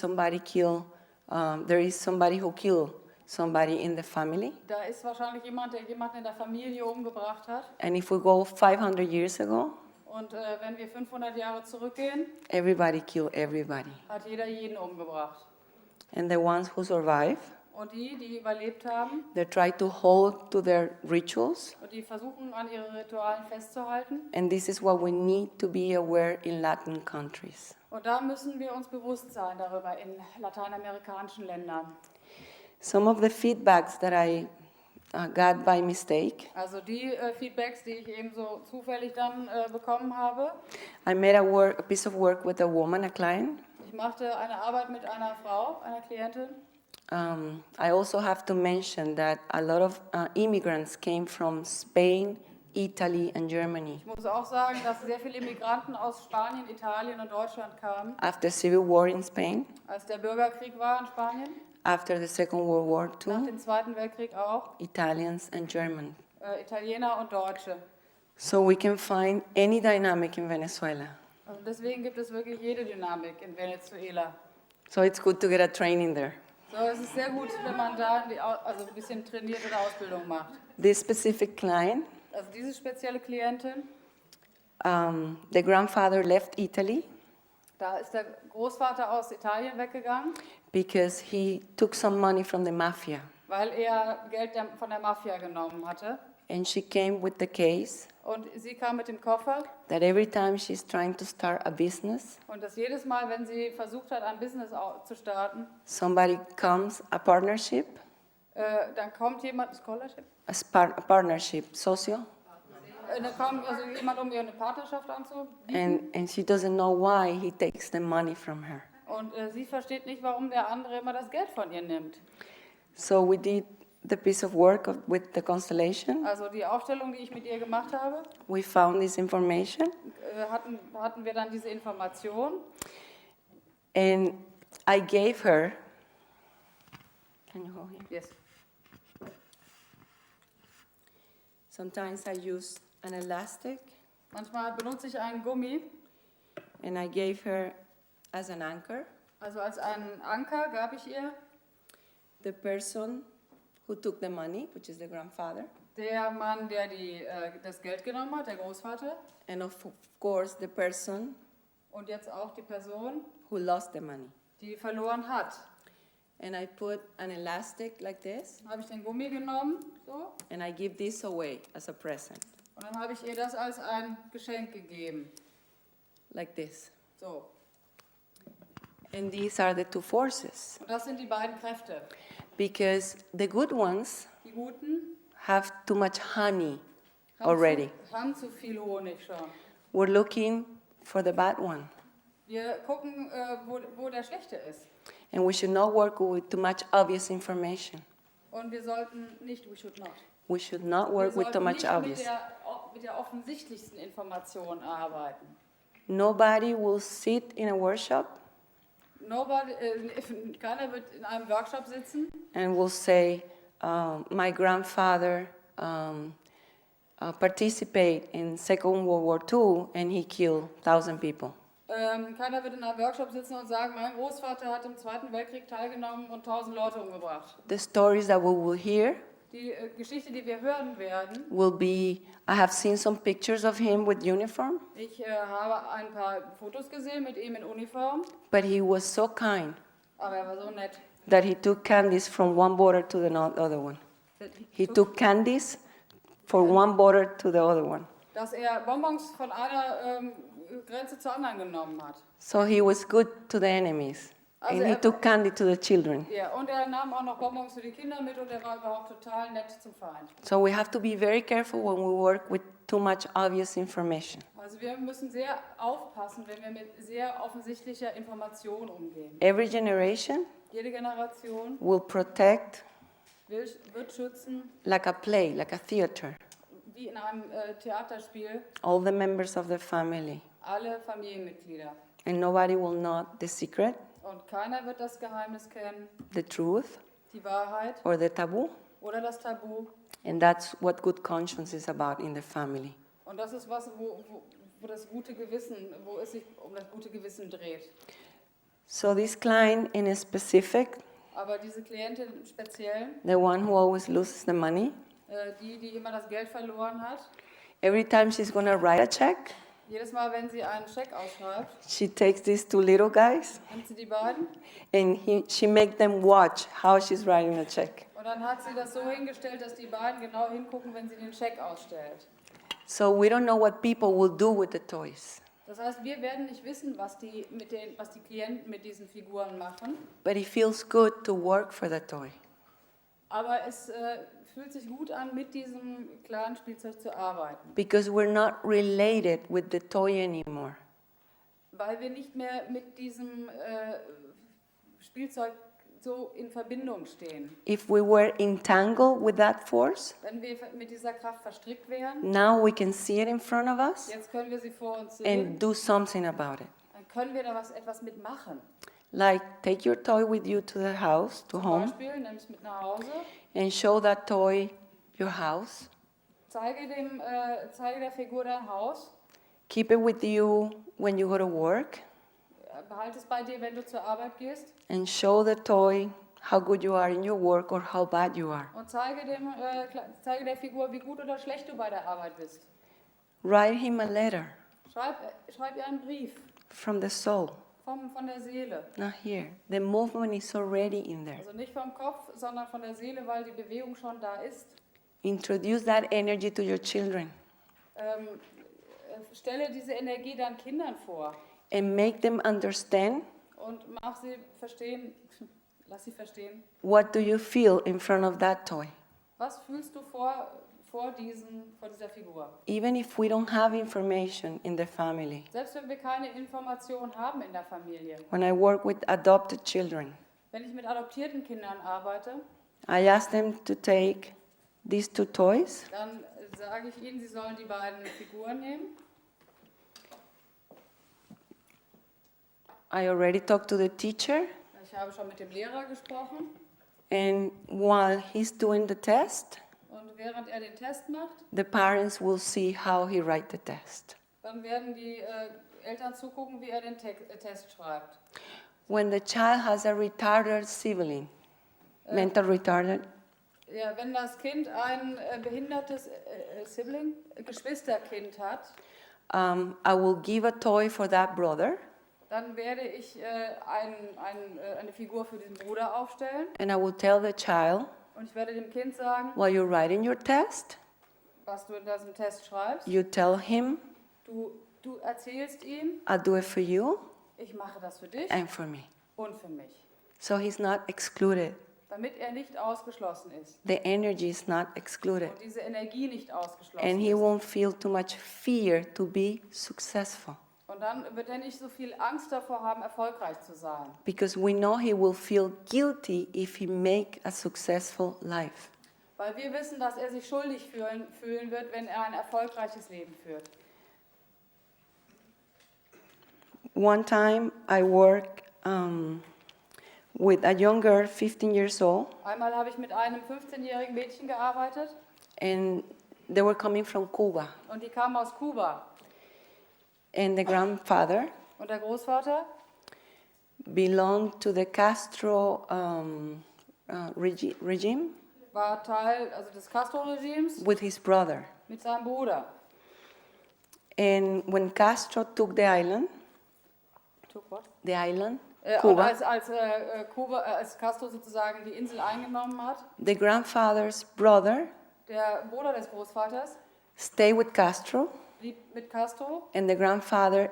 there is somebody who killed somebody in the family. da ist wahrscheinlich jemand, der jemanden in der Familie umgebracht hat. And if we go 500 years ago, Und wenn wir 500 Jahre zurückgehen, everybody killed everybody. hat jeder jeden umgebracht. And the ones who survive, Und die überlebt haben they try to hold to their rituals. und die versuchen, an ihre Ritualen festzuhalten. And this is what we need to be aware in Latin countries. Und da müssen wir uns bewusst sein darüber in lateinamerikanischen Ländern. Some of the feedbacks that I got by mistake, Also die Feedbacks, die ich eben so zufällig dann bekommen habe. I made a piece of work with a woman, a client. Ich machte eine Arbeit mit einer Frau, einer Klientin. I also have to mention that a lot of immigrants came from Spain, Italy, and Germany Ich muss auch sagen, dass sehr viele Immigranten aus Spanien, Italien und Deutschland kamen, after civil war in Spain, als der Bürgerkrieg war in Spanien, after the Second World War nach too, dem Zweiten Weltkrieg auch, Italians and Germans. Italiener und Deutsche. So we can find any dynamic in Venezuela. Also deswegen gibt es wirklich jede Dynamik in Venezuela. So it's good to get a training there. So, es ist sehr gut, wenn man da also ein bisschen trainiert oder Ausbildung macht. This specific client, Also diese spezielle Klientin, the grandfather left Italy da ist der Großvater aus Italien weggegangen, because he took some money from the mafia. weil er Geld von der Mafia genommen hatte. And she came with the case Und sie kam mit dem Koffer that every time she's trying to start a business, und dass jedes Mal, wenn sie versucht hat, ein Business zu starten, somebody comes, a partnership, dann kommt jemand, Scholarship, a partnership, socio, dann kommt also jemand, um ihr eine Partnerschaft anzubieten. and she doesn't know why he takes the money from her. Und sie versteht nicht, warum der andere immer das Geld von ihr nimmt. So we did the piece of work with the constellation. Also die Aufstellung, die ich mit ihr gemacht habe, We found this information, hatten wir dann diese Information. and I gave her. Can you hold here? Yes. Sometimes I use an elastic, Manchmal benutze ich einen Gummi, and I gave her as an anchor also als einen Anker gab ich ihr the person who took the money, which is the grandfather, der Mann, der das Geld genommen hat, der Großvater, and of course the person und jetzt auch die Person, who lost the money. die verloren hat. And I put an elastic like this, Dann habe ich den Gummi genommen, so, and I give this away as a present, und dann habe ich ihr das als ein Geschenk gegeben. like this. So. And these are the two forces, Und das sind die beiden Kräfte. because the good ones Die Guten have too much honey haben already. haben zu viel Honig schon. We're looking for the bad one. Wir gucken, wo der Schlechte ist. And we should not work with too much obvious information. Und wir sollten nicht, we should not. We should not Wir work with too sollten much nicht obvious. mit der offensichtlichsten Information arbeiten. Nobody will sit in a workshop Keiner wird in einem Workshop sitzen and will say, my grandfather participated in Second World War II and he killed 1,000 people. Keiner wird in einem Workshop sitzen und sagen, mein Großvater hat im Zweiten Weltkrieg teilgenommen und 1.000 Leute umgebracht. The stories that we will hear Die Geschichte, die wir hören werden, will be, I have seen some pictures of him with uniform, ich habe ein paar Fotos gesehen mit ihm in Uniform, but he was so kind aber er war so nett. that he took candies from one border to the other one. He took candies for one border to the other one. Dass er Bonbons von einer Grenze zur anderen genommen hat. So he was good to the enemies, and he took candy to the children. Ja, und er nahm auch noch Bonbons für die Kinder mit und er war überhaupt total nett zum Feind. So we have to be very careful when we work with too much obvious information. Also wir müssen sehr aufpassen, wenn wir mit sehr offensichtlicher Information umgehen. Every generation Jede Generation will protect wird schützen, like a play, like a theater, wie in einem Theaterspiel, all the members of the family. alle Familienmitglieder. And nobody will know the secret, Und keiner wird das Geheimnis kennen, the truth, die Wahrheit or the taboo. oder das Tabu. And that's what good conscience is about in the family. Und das ist was, wo das gute Gewissen, wo es sich um das gute Gewissen dreht. So this client in specific, Aber diese Klientin im Speziellen, the one who always loses the money, die immer das Geld verloren hat, every time she's going to write a check, jedes Mal, wenn sie einen Scheck ausschreibt, she takes these two little guys nimmt sie die beiden and she makes them watch how she's writing a check. und dann hat sie das so hingestellt, dass die beiden genau hingucken, wenn sie den Scheck ausstellt. So we don't know what people will do with the toys. Das heißt, wir werden nicht wissen, was die Klienten mit diesen Figuren machen, But it feels good to work for the toy. aber es fühlt sich gut an, mit diesem kleinen Spielzeug zu arbeiten, Because we're not related with the toy anymore. weil wir nicht mehr mit diesem Spielzeug so in Verbindung stehen. If we were entangled with that force, Wenn wir mit dieser Kraft verstrickt wären, now we can see it in front of us jetzt können wir sie vor uns sehen, and do something about it. dann können wir da etwas mitmachen. Like take your toy with you to the house, to Zum home, Beispiel, nimm es mit nach Hause, and show that toy your house. zeige der Figur dein Haus, Keep it with you when you go to work, behalte es bei dir, wenn du zur Arbeit gehst, and show the toy how good you are in your work or how bad you are. und zeige der Figur, wie gut oder schlecht du bei der Arbeit bist. Write him a letter Schreib ihr einen Brief from the soul, von der Seele. not here. The movement is already in there. Also nicht vom Kopf, sondern von der Seele, weil die Bewegung schon da ist. Introduce that energy to your children Stelle diese Energie deinen Kindern vor and make them understand und lass sie verstehen, what do you feel in front of that toy. was fühlst du vor dieser Figur. Even if we don't have information in the family. Selbst wenn wir keine Information haben in der Familie. When I work with adopted children, Wenn ich mit adoptierten Kindern arbeite, I ask them to take these two toys dann sage ich ihnen, sie sollen die beiden Figuren nehmen. I already talked to the teacher, Ich habe schon mit dem Lehrer gesprochen and while he's doing the test, und während er den Test macht, the parents will see how he writes the test. dann werden die Eltern zugucken, wie er den Test schreibt. When the child has a retarded sibling, mental retarded, Ja, wenn das Kind ein behindertes Geschwisterkind hat, I will give a toy for that brother, dann werde ich eine Figur für diesen Bruder aufstellen and I will tell the child, und ich werde dem Kind sagen, while you're writing your test, was du in diesem Test schreibst. you tell him, Du erzählst ihm, I'll do it for you ich mache das für dich and for me. und für mich, So he's not excluded. damit er nicht ausgeschlossen ist The energy is not excluded. und diese Energie nicht ausgeschlossen And he ist. won't feel too much fear to be successful. Und dann wird er nicht so viel Angst davor haben, erfolgreich zu sein. Because we know he will feel guilty if he make a successful life. Weil wir wissen, dass er sich schuldig fühlen wird, wenn er ein erfolgreiches Leben führt. One time I worked with a young girl, 15 years old, Einmal habe ich mit einem 15-jährigen Mädchen gearbeitet and they were coming from Cuba. und die kam aus Kuba. And the grandfather Und der Großvater belonged to the Castro regime war Teil des Castro-Regimes with his brother. mit seinem Bruder. And when Castro took the island, Und Cuba, als Castro sozusagen die Insel eingenommen hat, the grandfather's brother der Bruder des Großvaters stayed with Castro, blieb mit Castro and the grandfather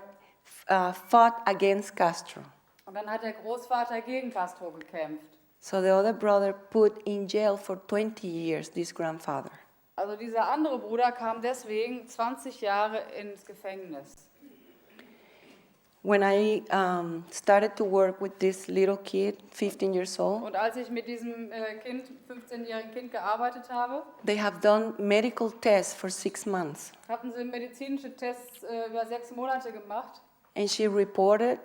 fought against Castro. und dann hat der Großvater gegen Castro gekämpft. So the other brother put in jail for 20 years this grandfather. Also dieser andere Bruder kam deswegen 20 Jahre ins Gefängnis. When I started to work with this little kid, 15 years old, Und als ich mit diesem 15-jährigen Kind gearbeitet habe, they have done medical tests for 6 months. hatten sie medizinische Tests über 6 Monate gemacht. And she reported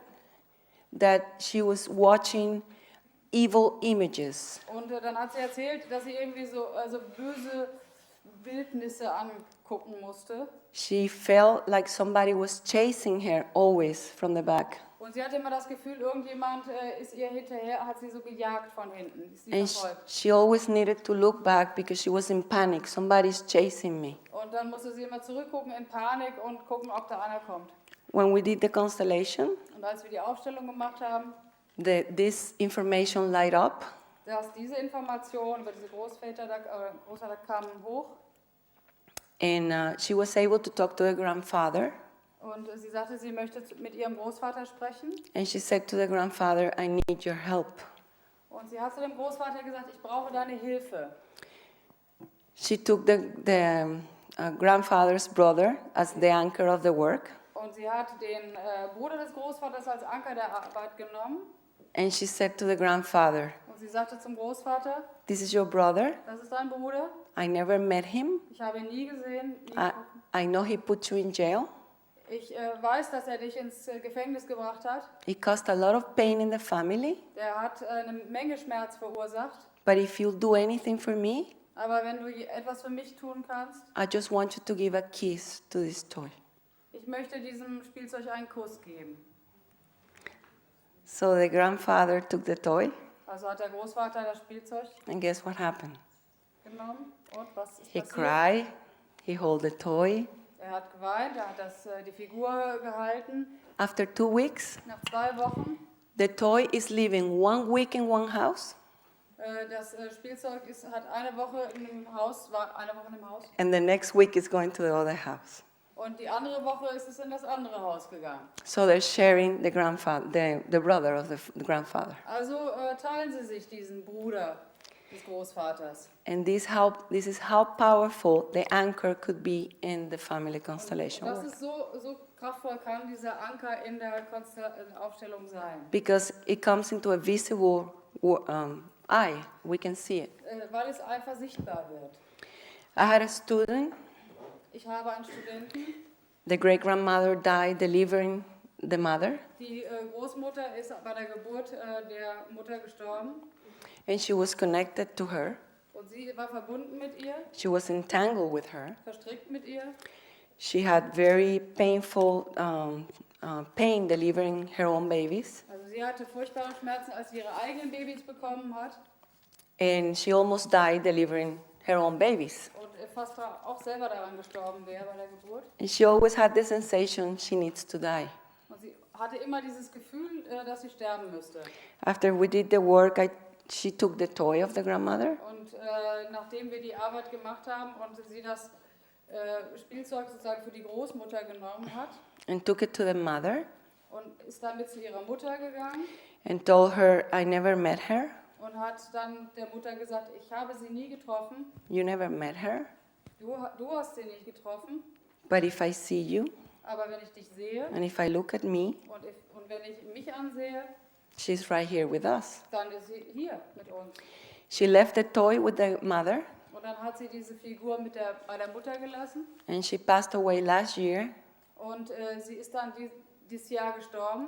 that she was watching evil images. Und dann hat sie erzählt, dass sie irgendwie so böse Bildnisse angucken musste. She felt like somebody was chasing her always from the back. Und sie hatte immer das Gefühl, irgendjemand ist ihr hinterher, hat sie so gejagt von hinten, ist sie And verfolgt. she always needed to look back because she was in panic. Somebody's chasing me. Und dann musste sie immer zurückgucken in Panik und gucken, ob da einer kommt. When we did the constellation, Und als wir die Aufstellung gemacht haben, this information light up. dass diese Informationen über diese Großvater kamen hoch. And she was able to talk to the grandfather. Und sie sagte, sie möchte mit ihrem Großvater sprechen. And she said to the grandfather, I need your help. Und sie hat zu dem Großvater gesagt, ich brauche deine Hilfe. She took the grandfather's brother as the anchor of the work. Und sie hat den Bruder des Großvaters als Anker der Arbeit genommen. And she said to the grandfather, Und sie sagte zum Großvater, this is your brother. das ist dein Bruder. I never met him. Ich habe ihn nie gesehen. Nie getroffen. I know he put you in jail. Ich weiß, dass er dich ins Gefängnis gebracht hat. He caused a lot of pain in the family. Der hat eine Menge Schmerz verursacht. But if you'll do anything for me, Aber wenn du etwas für mich tun kannst, I just want you to give a kiss to this toy. ich möchte diesem Spielzeug einen Kuss geben. So the grandfather took the toy, Also hat der Großvater das Spielzeug and guess what happened? genommen. Und was ist He passiert? cried, he held the toy. Er hat geweint, er hat die Figur gehalten. After 2 weeks, Nach 2 Wochen, the toy is living 1 week in one house, das Spielzeug hat eine Woche im Haus, war eine Woche im Haus. and the next week is going to the other house. Und die andere Woche ist es in das andere Haus gegangen. So they're sharing the grandfather, the brother of the grandfather. Also teilen sie sich diesen Bruder des Großvaters. And this is how powerful the anchor could be in the family constellation Das work. ist so kraftvoll kann dieser Anker in der Aufstellung sein. Because it comes into a visible eye, we can see it. Weil es einfach sichtbar wird. I had a student, Ich habe einen Studenten, the great grandmother died delivering the mother, die Großmutter ist bei der Geburt der Mutter gestorben and she was connected to her. und sie war verbunden mit ihr, She was entangled with her. verstrickt mit ihr. She had very painful pain delivering her own babies, Also sie hatte furchtbare Schmerzen, als sie ihre eigenen Babys bekommen hat and she almost died delivering her own babies. und fast auch selber daran gestorben wäre bei der Geburt. And she always had the sensation she needs to die. Und sie hatte immer dieses Gefühl, dass sie sterben müsste. After we did the work, she took the toy of the grandmother, Und nachdem wir die Arbeit gemacht haben und sie das Spielzeug sozusagen für die Großmutter genommen hat and took it to the mother und ist damit zu ihrer Mutter gegangen and told her, I never met her. und hat dann der Mutter gesagt, ich habe sie nie getroffen, You never met her. du hast sie nicht getroffen, But if I see you aber wenn ich dich sehe and if I look at me, und wenn ich mich ansehe, she's right here with us. dann ist sie hier mit uns. She left the toy with the mother Und dann hat sie diese Figur bei der Mutter gelassen and she passed away last year. und sie ist dann dieses Jahr gestorben.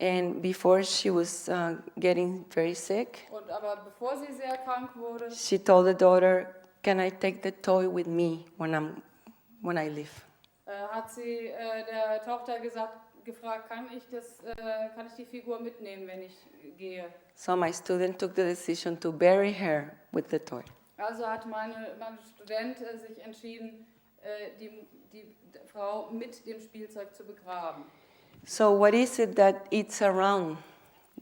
And before she was getting very sick, Aber bevor sie sehr krank wurde, she told the daughter, can I take the toy with me when I leave? hat sie der Tochter gefragt, kann ich die Figur mitnehmen, wenn ich gehe? So my student took the decision to bury her with the toy. Also hat mein Student sich entschieden, die Frau mit dem Spielzeug zu begraben. So what is it that it's around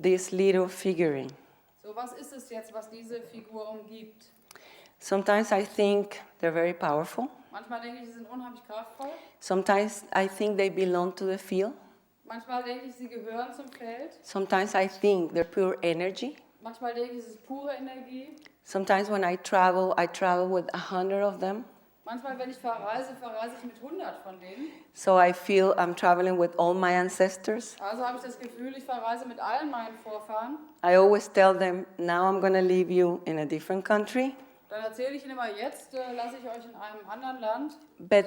this little figurine? So, was ist es jetzt, was diese Figur umgibt? Sometimes I think they're very powerful. Manchmal denke ich, sie sind unheimlich kraftvoll. Sometimes I think they belong to the field. Manchmal denke ich, sie gehören zum Feld. Sometimes I think they're pure energy. Manchmal denke ich, es ist pure Energie. Sometimes when I travel with 100 of them. Manchmal, wenn ich verreise ich mit 100 von denen. So I feel I'm traveling with all my ancestors. Also habe ich das Gefühl, ich verreise mit allen meinen Vorfahren. I always tell them, now I'm going to leave you in a different country. Dann erzähle ich ihnen immer, jetzt lasse ich euch in einem anderen Land. But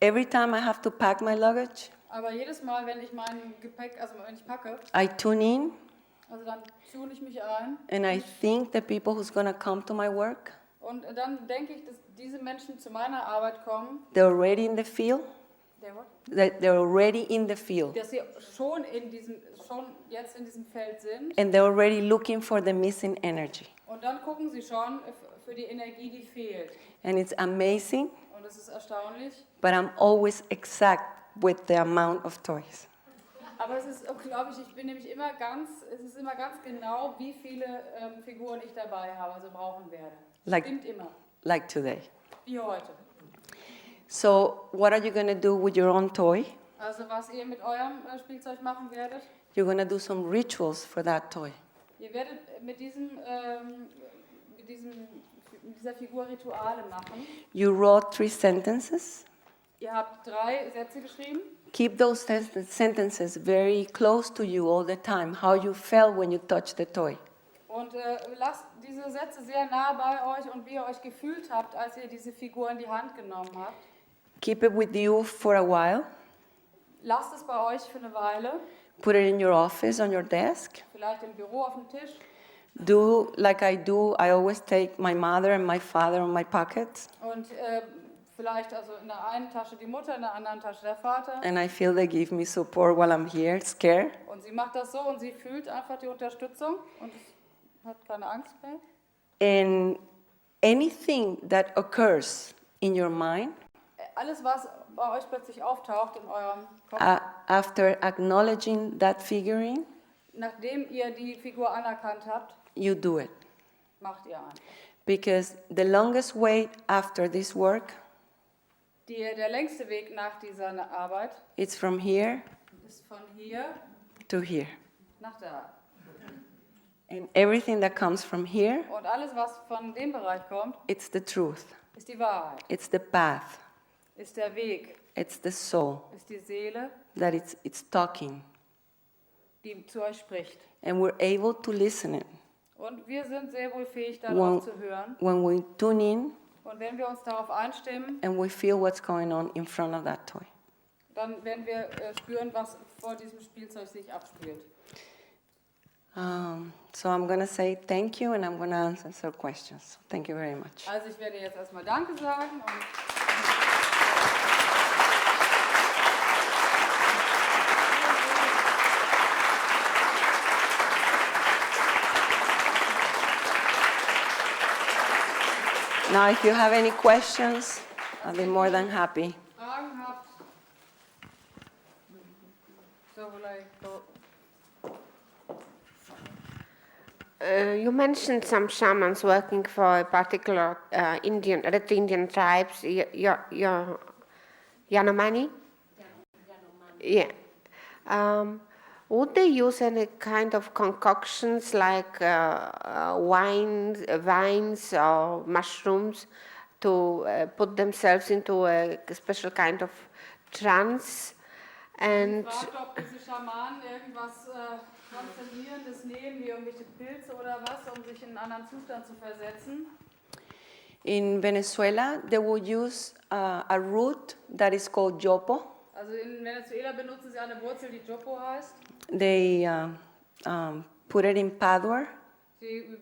every time I have to pack my luggage, Aber jedes Mal, wenn ich mein Gepäck, also wenn ich packe, I tune in Also dann tune ich mich ein. and I think the people who's going to come to my work, Und dann denke ich, dass diese Menschen zu meiner Arbeit kommen, they're already in the field. They're already in the field. dass sie schon jetzt in diesem Feld sind. And they're already looking for the missing energy. Und dann gucken sie schon für die Energie, die fehlt. And it's amazing, Und das ist erstaunlich. but I'm always exact with the amount of toys. Aber es ist unglaublich, es ist immer ganz genau, wie viele Figuren ich dabei habe, also brauchen werde. Stimmt immer, Like today. wie heute. So what are you going to do with your own toy? Also was ihr mit eurem Spielzeug machen werdet, You're going to do some rituals for that toy. ihr werdet mit dieser Figur Rituale machen. You wrote 3 sentences. Ihr habt 3 Sätze geschrieben. Keep those sentences very close to you all the time, how you felt when you touched the toy. Und lasst diese Sätze sehr nah bei euch und wie ihr euch gefühlt habt, als ihr diese Figur in die Hand genommen habt. Keep it with you for a while. Lasst es bei euch für eine Weile, Put it in your office, on your desk. vielleicht im Büro auf dem Tisch. Do like I do. I always take my mother and my father in my pockets. Und vielleicht also in der einen Tasche die Mutter, in der anderen Tasche der Vater. And I feel they give me support while I'm here, scared. Und sie macht das so und sie fühlt einfach die Unterstützung und hat keine Angst mehr. And anything that occurs in your mind, Alles, was bei euch plötzlich auftaucht in eurem Kopf, after acknowledging that figurine, nachdem ihr die Figur anerkannt habt, you do it. macht ihr einfach. Because the longest way after this work, Der längste Weg nach dieser Arbeit it's from here ist von hier to here. nach da. And everything that comes from here, Und alles, was von dem Bereich kommt, it's the truth. ist die Wahrheit, It's the path. ist der Weg, It's the soul ist die Seele, that it's talking. die zu euch spricht. And we're able to listen it. Und wir sind sehr wohl fähig, darauf zu hören. When we tune in Und wenn wir uns darauf einstimmen, and we feel what's going on in front of that toy. dann werden wir spüren, was vor diesem Spielzeug sich abspielt. So I'm going to say thank you and I'm going to answer some questions. Thank you very much. Also ich werde jetzt erstmal Danke sagen. Und Now, if you have any questions, I'll be more than happy. Fragen habt, so will I go. You mentioned some shamans working for a particular Red Indian tribes, Yanomami? Yeah. Would they use any kind of concoctions like wines or mushrooms to put themselves into a special kind of trance? And Ich fragte, ob diese Schamanen irgendwas Transcendierendes nehmen, wie irgendwelche Pilze oder was, um sich in einen anderen Zustand zu versetzen. In Venezuela, they will use a root that is called yopo. Also in Venezuela benutzen sie eine Wurzel, die Jopo heißt. They put it in powder, Sie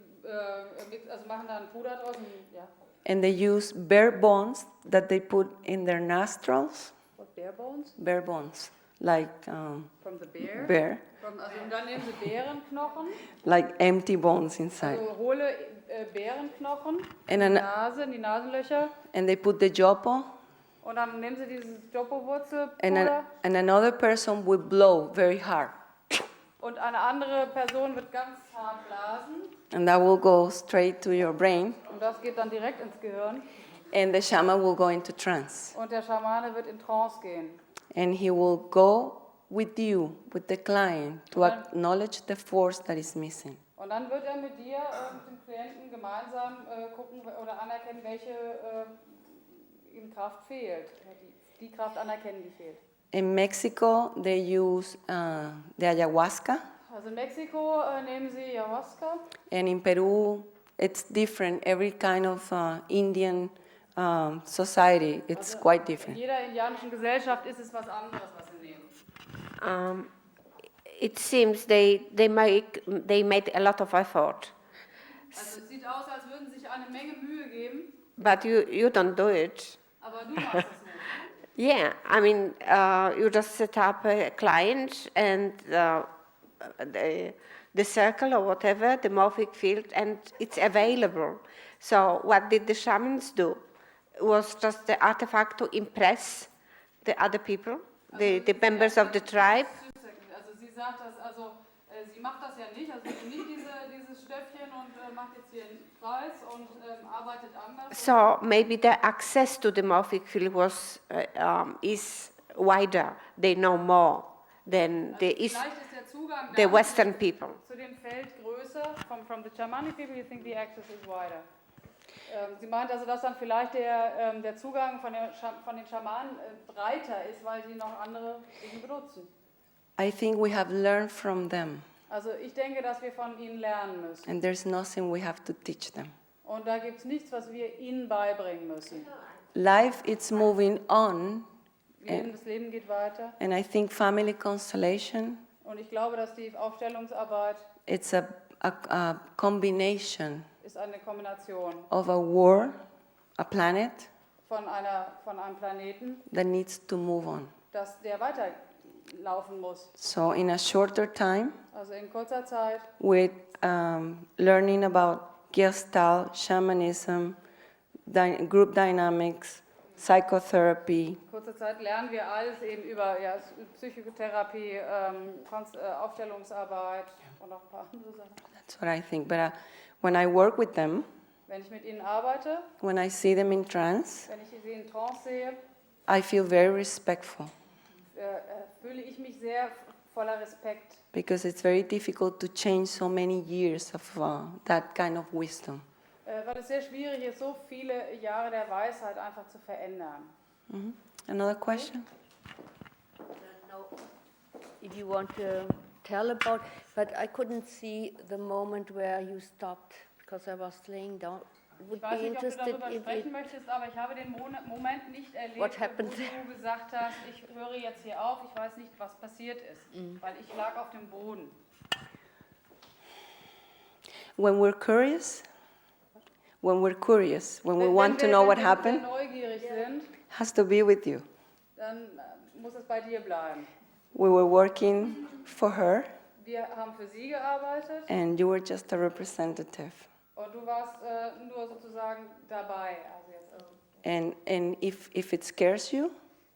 machen da einen Puder draus. Und, ja. and they use bear bones that they put in their nostrils. What, bear bones? Bear bones, like From the bear? bear, Und dann nehmen sie Bärenknochen, like empty bones inside. also hohle Bärenknochen, And in die Nasenlöcher. And they put the yopo, Und dann nehmen sie dieses Jopo-Wurzelpuder and another person will blow very hard. und eine andere Person wird ganz hart blasen And that will go straight to your brain, und das geht dann direkt ins Gehirn and the shaman will go into trance. und der Schamane wird in Trance gehen. And he will go with you, with the client, to acknowledge the force that is missing. Und dann wird er mit dir, mit dem Klienten gemeinsam gucken oder anerkennen, welche ihm Kraft fehlt. Die Kraft anerkennen, die fehlt. In Mexico, they use the ayahuasca, Also in Mexiko nehmen sie Ayahuasca. and in Peru, it's different. Every kind of Indian society, it's quite In different. jeder indianischen Gesellschaft ist es was anderes, was sie nehmen. it seems they made a lot of effort. Also es sieht aus, als würden sie sich eine Menge Mühe geben, But you don't do it. aber du machst es nicht. Yeah, I mean, you just set up a client and the circle or whatever, the morphic field, and it's available. So what did the shamans do? It was just the artifact to impress the other people, the members of the tribe. Also sie sagt das, also sie macht das ja nicht, also sie nimmt dieses Stöffchen und macht jetzt hier einen Kreis und arbeitet anders. So maybe the access to the morphic field is wider. They know more than the Western people. Zu dem Feld größer, from the shamanic people, you think the access is wider. Sie meint also, dass dann vielleicht der Zugang von den Schamanen breiter ist, weil sie noch andere Dinge benutzen. I think we have learned from them, Also ich denke, dass wir von ihnen lernen müssen. and there's nothing we have to teach them. Und da gibt es nichts, was wir ihnen beibringen müssen. Life is moving on, Das Leben geht weiter. and I think family constellation, Und ich glaube, dass die Aufstellungsarbeit it's a combination ist eine Kombination of a world, a planet von einem Planeten, that needs to move on. der weiterlaufen muss. So in a shorter time, Also in kurzer Zeit with learning about Gestalt, shamanism, group dynamics, psychotherapy, kurzer Zeit lernen wir alles eben über Psychotherapie, Aufstellungsarbeit und noch ein paar andere Sachen. that's what I think. But when I work with them, Wenn ich mit ihnen arbeite, when I see them in trance, wenn ich sie in Trance sehe, I feel very respectful fühle ich mich sehr voller Respekt, because it's very difficult to change so many years of that kind of wisdom. weil es sehr schwierig ist, so viele Jahre der Weisheit einfach zu verändern. Another question? Now, if you want to tell about, but I couldn't see the moment where you stopped because I was laying down. Would Ich weiß be nicht, ob du interested darüber if sprechen it, möchtest, aber ich habe den Moment nicht erlebt, What wo happened du gesagt hast, ich höre jetzt hier auf, ich weiß nicht, was passiert ist, weil ich lag auf dem Boden. When we're curious, when we want to know what happened, Wenn wir neugierig sind, has to be with you. dann muss es bei dir bleiben. We were working for her, Wir haben für sie gearbeitet and you were just a representative. und du warst nur sozusagen dabei. And if it scares you,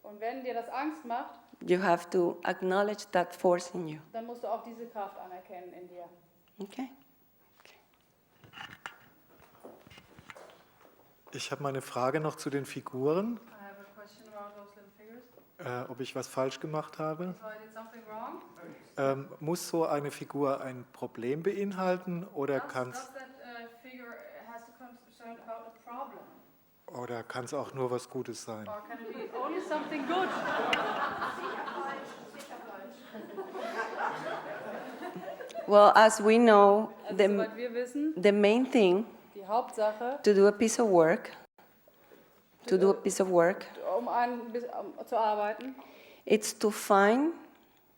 Und wenn dir das Angst macht, you have to acknowledge that force in you. dann musst du auch diese Kraft anerkennen in dir. Okay? Ich habe mal eine Frage noch zu den Figuren, I have a question about those little figures. ob ich was falsch gemacht habe. So I did something wrong? Muss so eine Figur ein Problem beinhalten oder kann Does that figure has to concern about a problem? es auch nur was Gutes sein? Or can it be only something good? Well, as we know, Also, soweit wir wissen, the main thing die Hauptsache, to do a piece of work, zu arbeiten, it's to find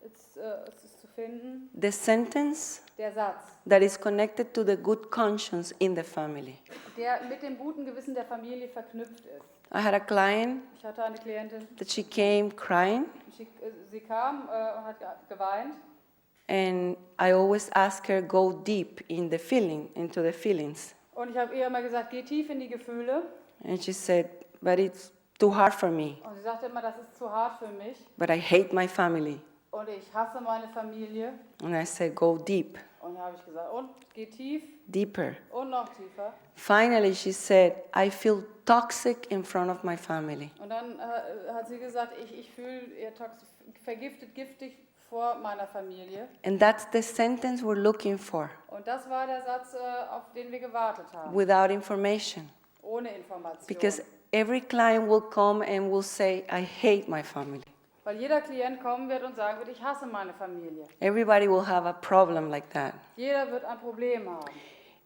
ist zu finden, the sentence der Satz, that is connected to the good conscience in the family. der mit dem guten Gewissen der Familie verknüpft ist. I had a client Ich hatte eine Klientin, that she came crying, sie kam und hat geweint. and I always ask her go deep in the into the feelings. Und ich habe ihr immer gesagt, geh tief in die Gefühle. And she said, but it's too hard for me, Und sie sagte immer, das ist zu hart für mich. but I hate my family. Und ich hasse meine Familie. And I said, go deep, Und da habe ich gesagt, und geh tief deeper. und noch tiefer. Finally, she said, I feel toxic in front of my family. Und dann hat sie gesagt, ich fühle vergiftet, giftig vor meiner Familie. And that's the sentence we're looking for, Und das war der Satz, auf den wir gewartet haben, without information. ohne Information. Because every client will come and will say, I hate my family. Weil jeder Klient kommen wird und sagen wird, ich hasse meine Familie. Everybody will have a problem like that. Jeder wird ein Problem haben.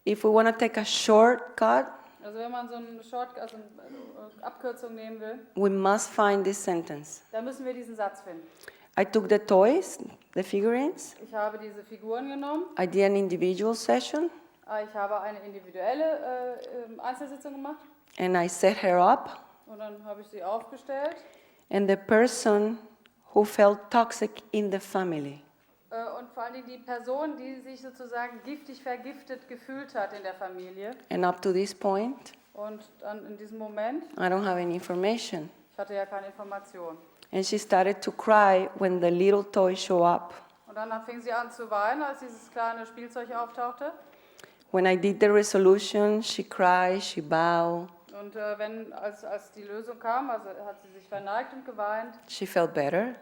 If we want to take a shortcut, Also wenn man so eine Abkürzung nehmen will, we must find this sentence. dann müssen wir diesen Satz finden. I took the toys, the figurines. Ich habe diese Figuren genommen. I did an individual session, Ich habe eine individuelle Einzelsitzung gemacht. and I set her up. Und dann habe ich sie aufgestellt. And the person who felt toxic in the family, Und vor allen Dingen die Person, die sich sozusagen giftig vergiftet gefühlt hat in der Familie. and up to this point, Und dann in diesem Moment, I don't have any information. ich hatte ja keine Information. And she started to cry when the little toys show up. Und dann fing sie an zu weinen, als dieses kleine Spielzeug auftauchte. When I did the resolution, she cried, she bowed, Und als die Lösung kam, also hat sie sich verneigt und geweint. she felt better.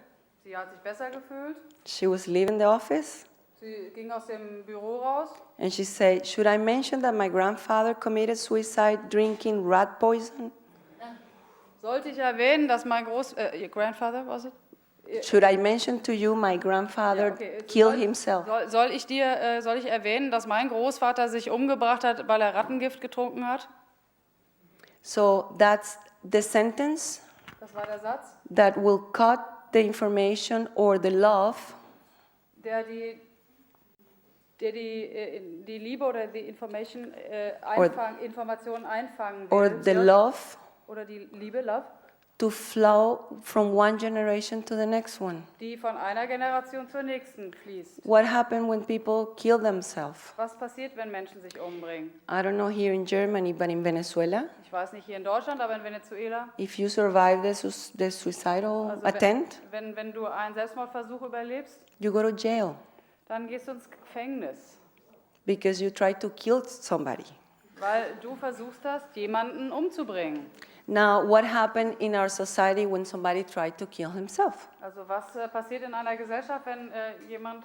Sie hat sich besser gefühlt. She was leaving the office, Sie ging aus dem Büro raus. and she said, should I mention that my grandfather committed suicide drinking rat poison? Sollte ich erwähnen, dass mein Your grandfather, was it? Should I mention to you my grandfather Ja, okay. killed himself? Soll ich erwähnen, dass mein Großvater sich umgebracht hat, weil er Rattengift getrunken hat? So that's the sentence Das war der Satz, that will cut the information or the love der die Liebe oder die Informationen einfangen or will. the love Oder die Liebe, Love, to flow from one generation to the next one. die von einer Generation zur nächsten fließt. What happened when people kill themselves? Was passiert, wenn Menschen sich umbringen? I don't know here in Germany, but in Venezuela, Ich weiß nicht hier in Deutschland, aber in Venezuela. if you survive the suicidal Also attempt, wenn du einen Selbstmordversuch überlebst, you go to jail dann gehst du ins Gefängnis, because you try to kill somebody. weil du versuchst hast, jemanden umzubringen. Now, what happened in our society when somebody tried to kill himself? Also was passiert in einer Gesellschaft, wenn jemand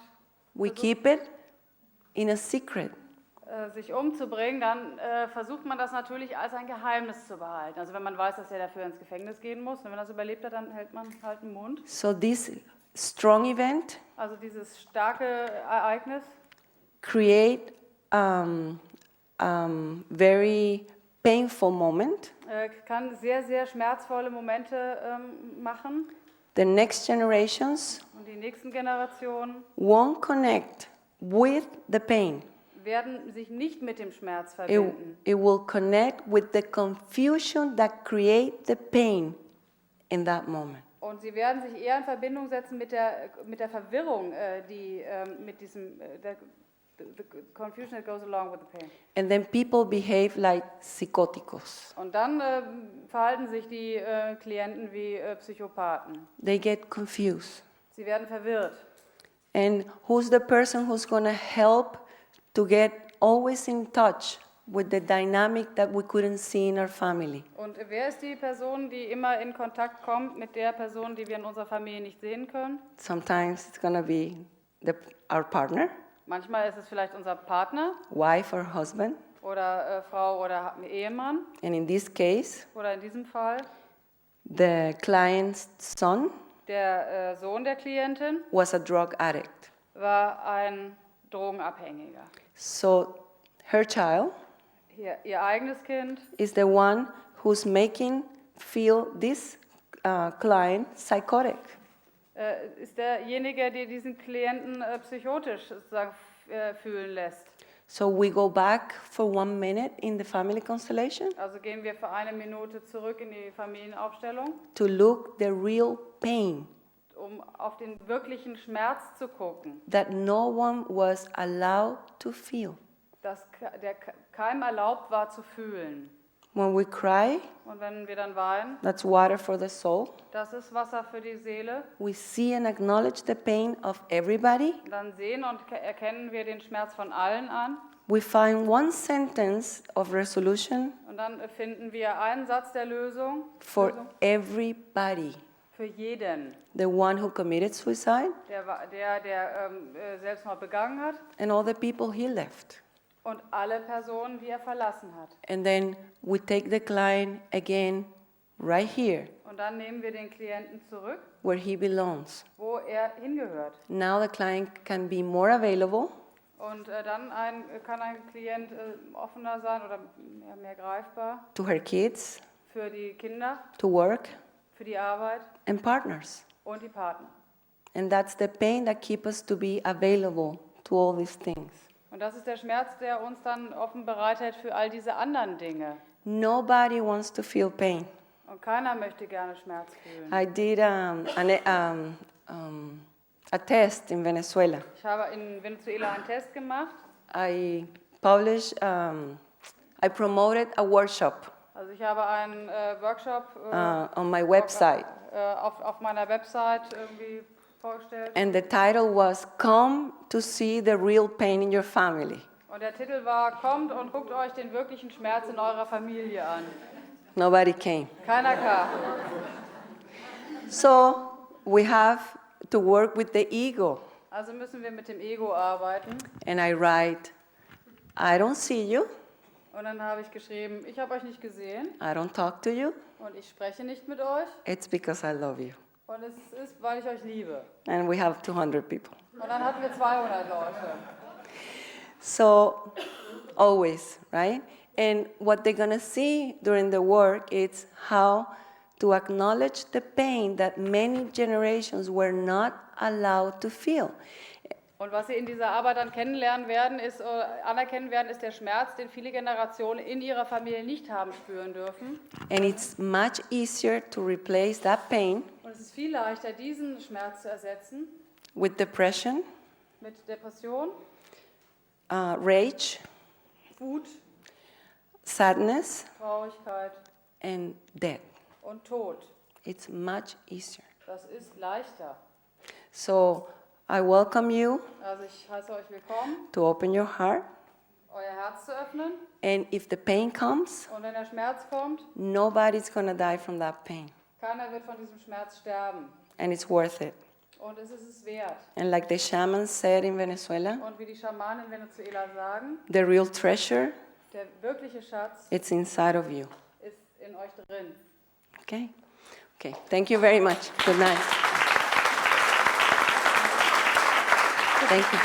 We keep it in a secret. sich umzubringen, dann versucht man das natürlich als ein Geheimnis zu behalten. Also wenn man weiß, dass er dafür ins Gefängnis gehen muss, und wenn er das überlebt hat, dann hält man halt den Mund. So this strong event Also dieses starke Ereignis create very painful moment. Kann sehr, sehr schmerzvolle Momente machen. The next generations Und die nächsten Generationen won't connect with the pain. werden sich nicht mit dem Schmerz It, verbinden. it will connect with the confusion that create the pain in that moment. Und sie werden sich eher in Verbindung setzen mit der Verwirrung, die mit diesem the confusion that goes along with the pain. And then people behave like psicóticos. Und dann verhalten sich die Klienten wie Psychopathen. They get confused. Sie werden verwirrt. And who's the person who's going to help to get always in touch with the dynamic that we couldn't see in our family? Und wer ist die Person, die immer in Kontakt kommt mit der Person, die wir in unserer Familie nicht sehen können? Sometimes it's going to be our partner, Manchmal ist es vielleicht unser Partner wife or husband. oder Frau oder Ehemann And in this case, oder in diesem Fall the client's son der Sohn der Klientin was a drug addict. war ein Drogenabhängiger. So her child Ihr eigenes Kind is the one who's making feel this client psychotic. ist derjenige, der diesen Klienten psychotisch sozusagen fühlen lässt. So we go back for 1 minute in the family constellation Also gehen wir für eine Minute zurück in die Familienaufstellung, to look the real pain um auf den wirklichen Schmerz zu gucken, that no one was allowed to feel. dass der keinem erlaubt war zu fühlen. When we cry, Und wenn wir dann weinen, that's water for the soul. das ist Wasser für die Seele, We see and acknowledge the pain of everybody. dann sehen und erkennen wir den Schmerz von allen an. We find one sentence of resolution Und dann finden wir einen Satz der Lösung for everybody. für jeden, The one who committed suicide der Selbstmord begangen hat and all the people he left. und alle Personen, die er verlassen hat. And then we take the client again right here Und dann nehmen wir den Klienten zurück, where he belongs. wo er hingehört. Now the client can be more available Und dann kann ein Klient offener sein oder mehr greifbar to her kids, für die Kinder, to work, für die Arbeit and partners. und die Partner. And that's the pain that keeps us to be available to all these things. Und das ist der Schmerz, der uns dann offen bereithält für all diese anderen Dinge. Nobody wants to feel pain. Und keiner möchte gerne Schmerz fühlen. I did a test in Venezuela. Ich habe in Venezuela einen Test gemacht. I published, I promoted a workshop Also ich habe einen Workshop on my website. auf meiner Website irgendwie vorgestellt. And the title was Come to see the real pain in your family. Und der Titel war, kommt und guckt euch den wirklichen Schmerz in eurer Familie an. Nobody came. Keiner kam. So we have to work with the ego. Also müssen wir mit dem Ego arbeiten. And I write, I don't see you. Und dann habe ich geschrieben, ich habe euch nicht gesehen I don't talk to you. und ich spreche nicht mit euch. It's because I love you. Und es ist, weil ich euch liebe. And we have 200 people. Und dann hatten wir 200 Leute. So always, right? And what they're going to see during the work is how to acknowledge the pain that many generations were not allowed to feel. Und was sie in dieser Arbeit dann kennenlernen werden, anerkennen werden, ist der Schmerz, den viele Generationen in ihrer Familie nicht haben spüren dürfen. And it's much easier to replace that pain Und es ist viel leichter, diesen Schmerz zu ersetzen with depression, mit Depression, rage, Wut, sadness, Traurigkeit and death. und Tod. It's much easier. Das ist leichter. So I welcome you Also ich heiße euch willkommen, to open your heart. euer Herz zu öffnen. And if the pain comes, Und wenn der Schmerz kommt, nobody's going to die from that pain. keiner wird von diesem Schmerz sterben. And it's worth it. Und es ist es wert. And like the shaman said in Venezuela, Und wie die Schamanen in Venezuela sagen, the real treasure, der wirkliche Schatz it's inside of you. ist in euch drin. Okay? Okay. Thank you very much. Good night. Thank you.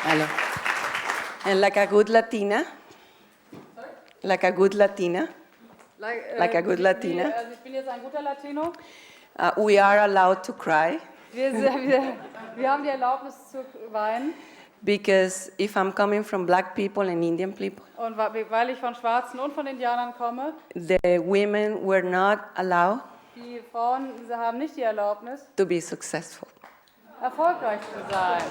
Hello. And like a good Latina, like a good Latina, Like a good Latina. Also ich bin jetzt ein guter Latino. We are allowed to cry Wir haben die Erlaubnis zu weinen. because if I'm coming from black people and Indian people, Und weil ich von Schwarzen und von Indianern komme, the women were not allowed die Frauen, sie haben nicht die Erlaubnis, to be successful. erfolgreich zu sein.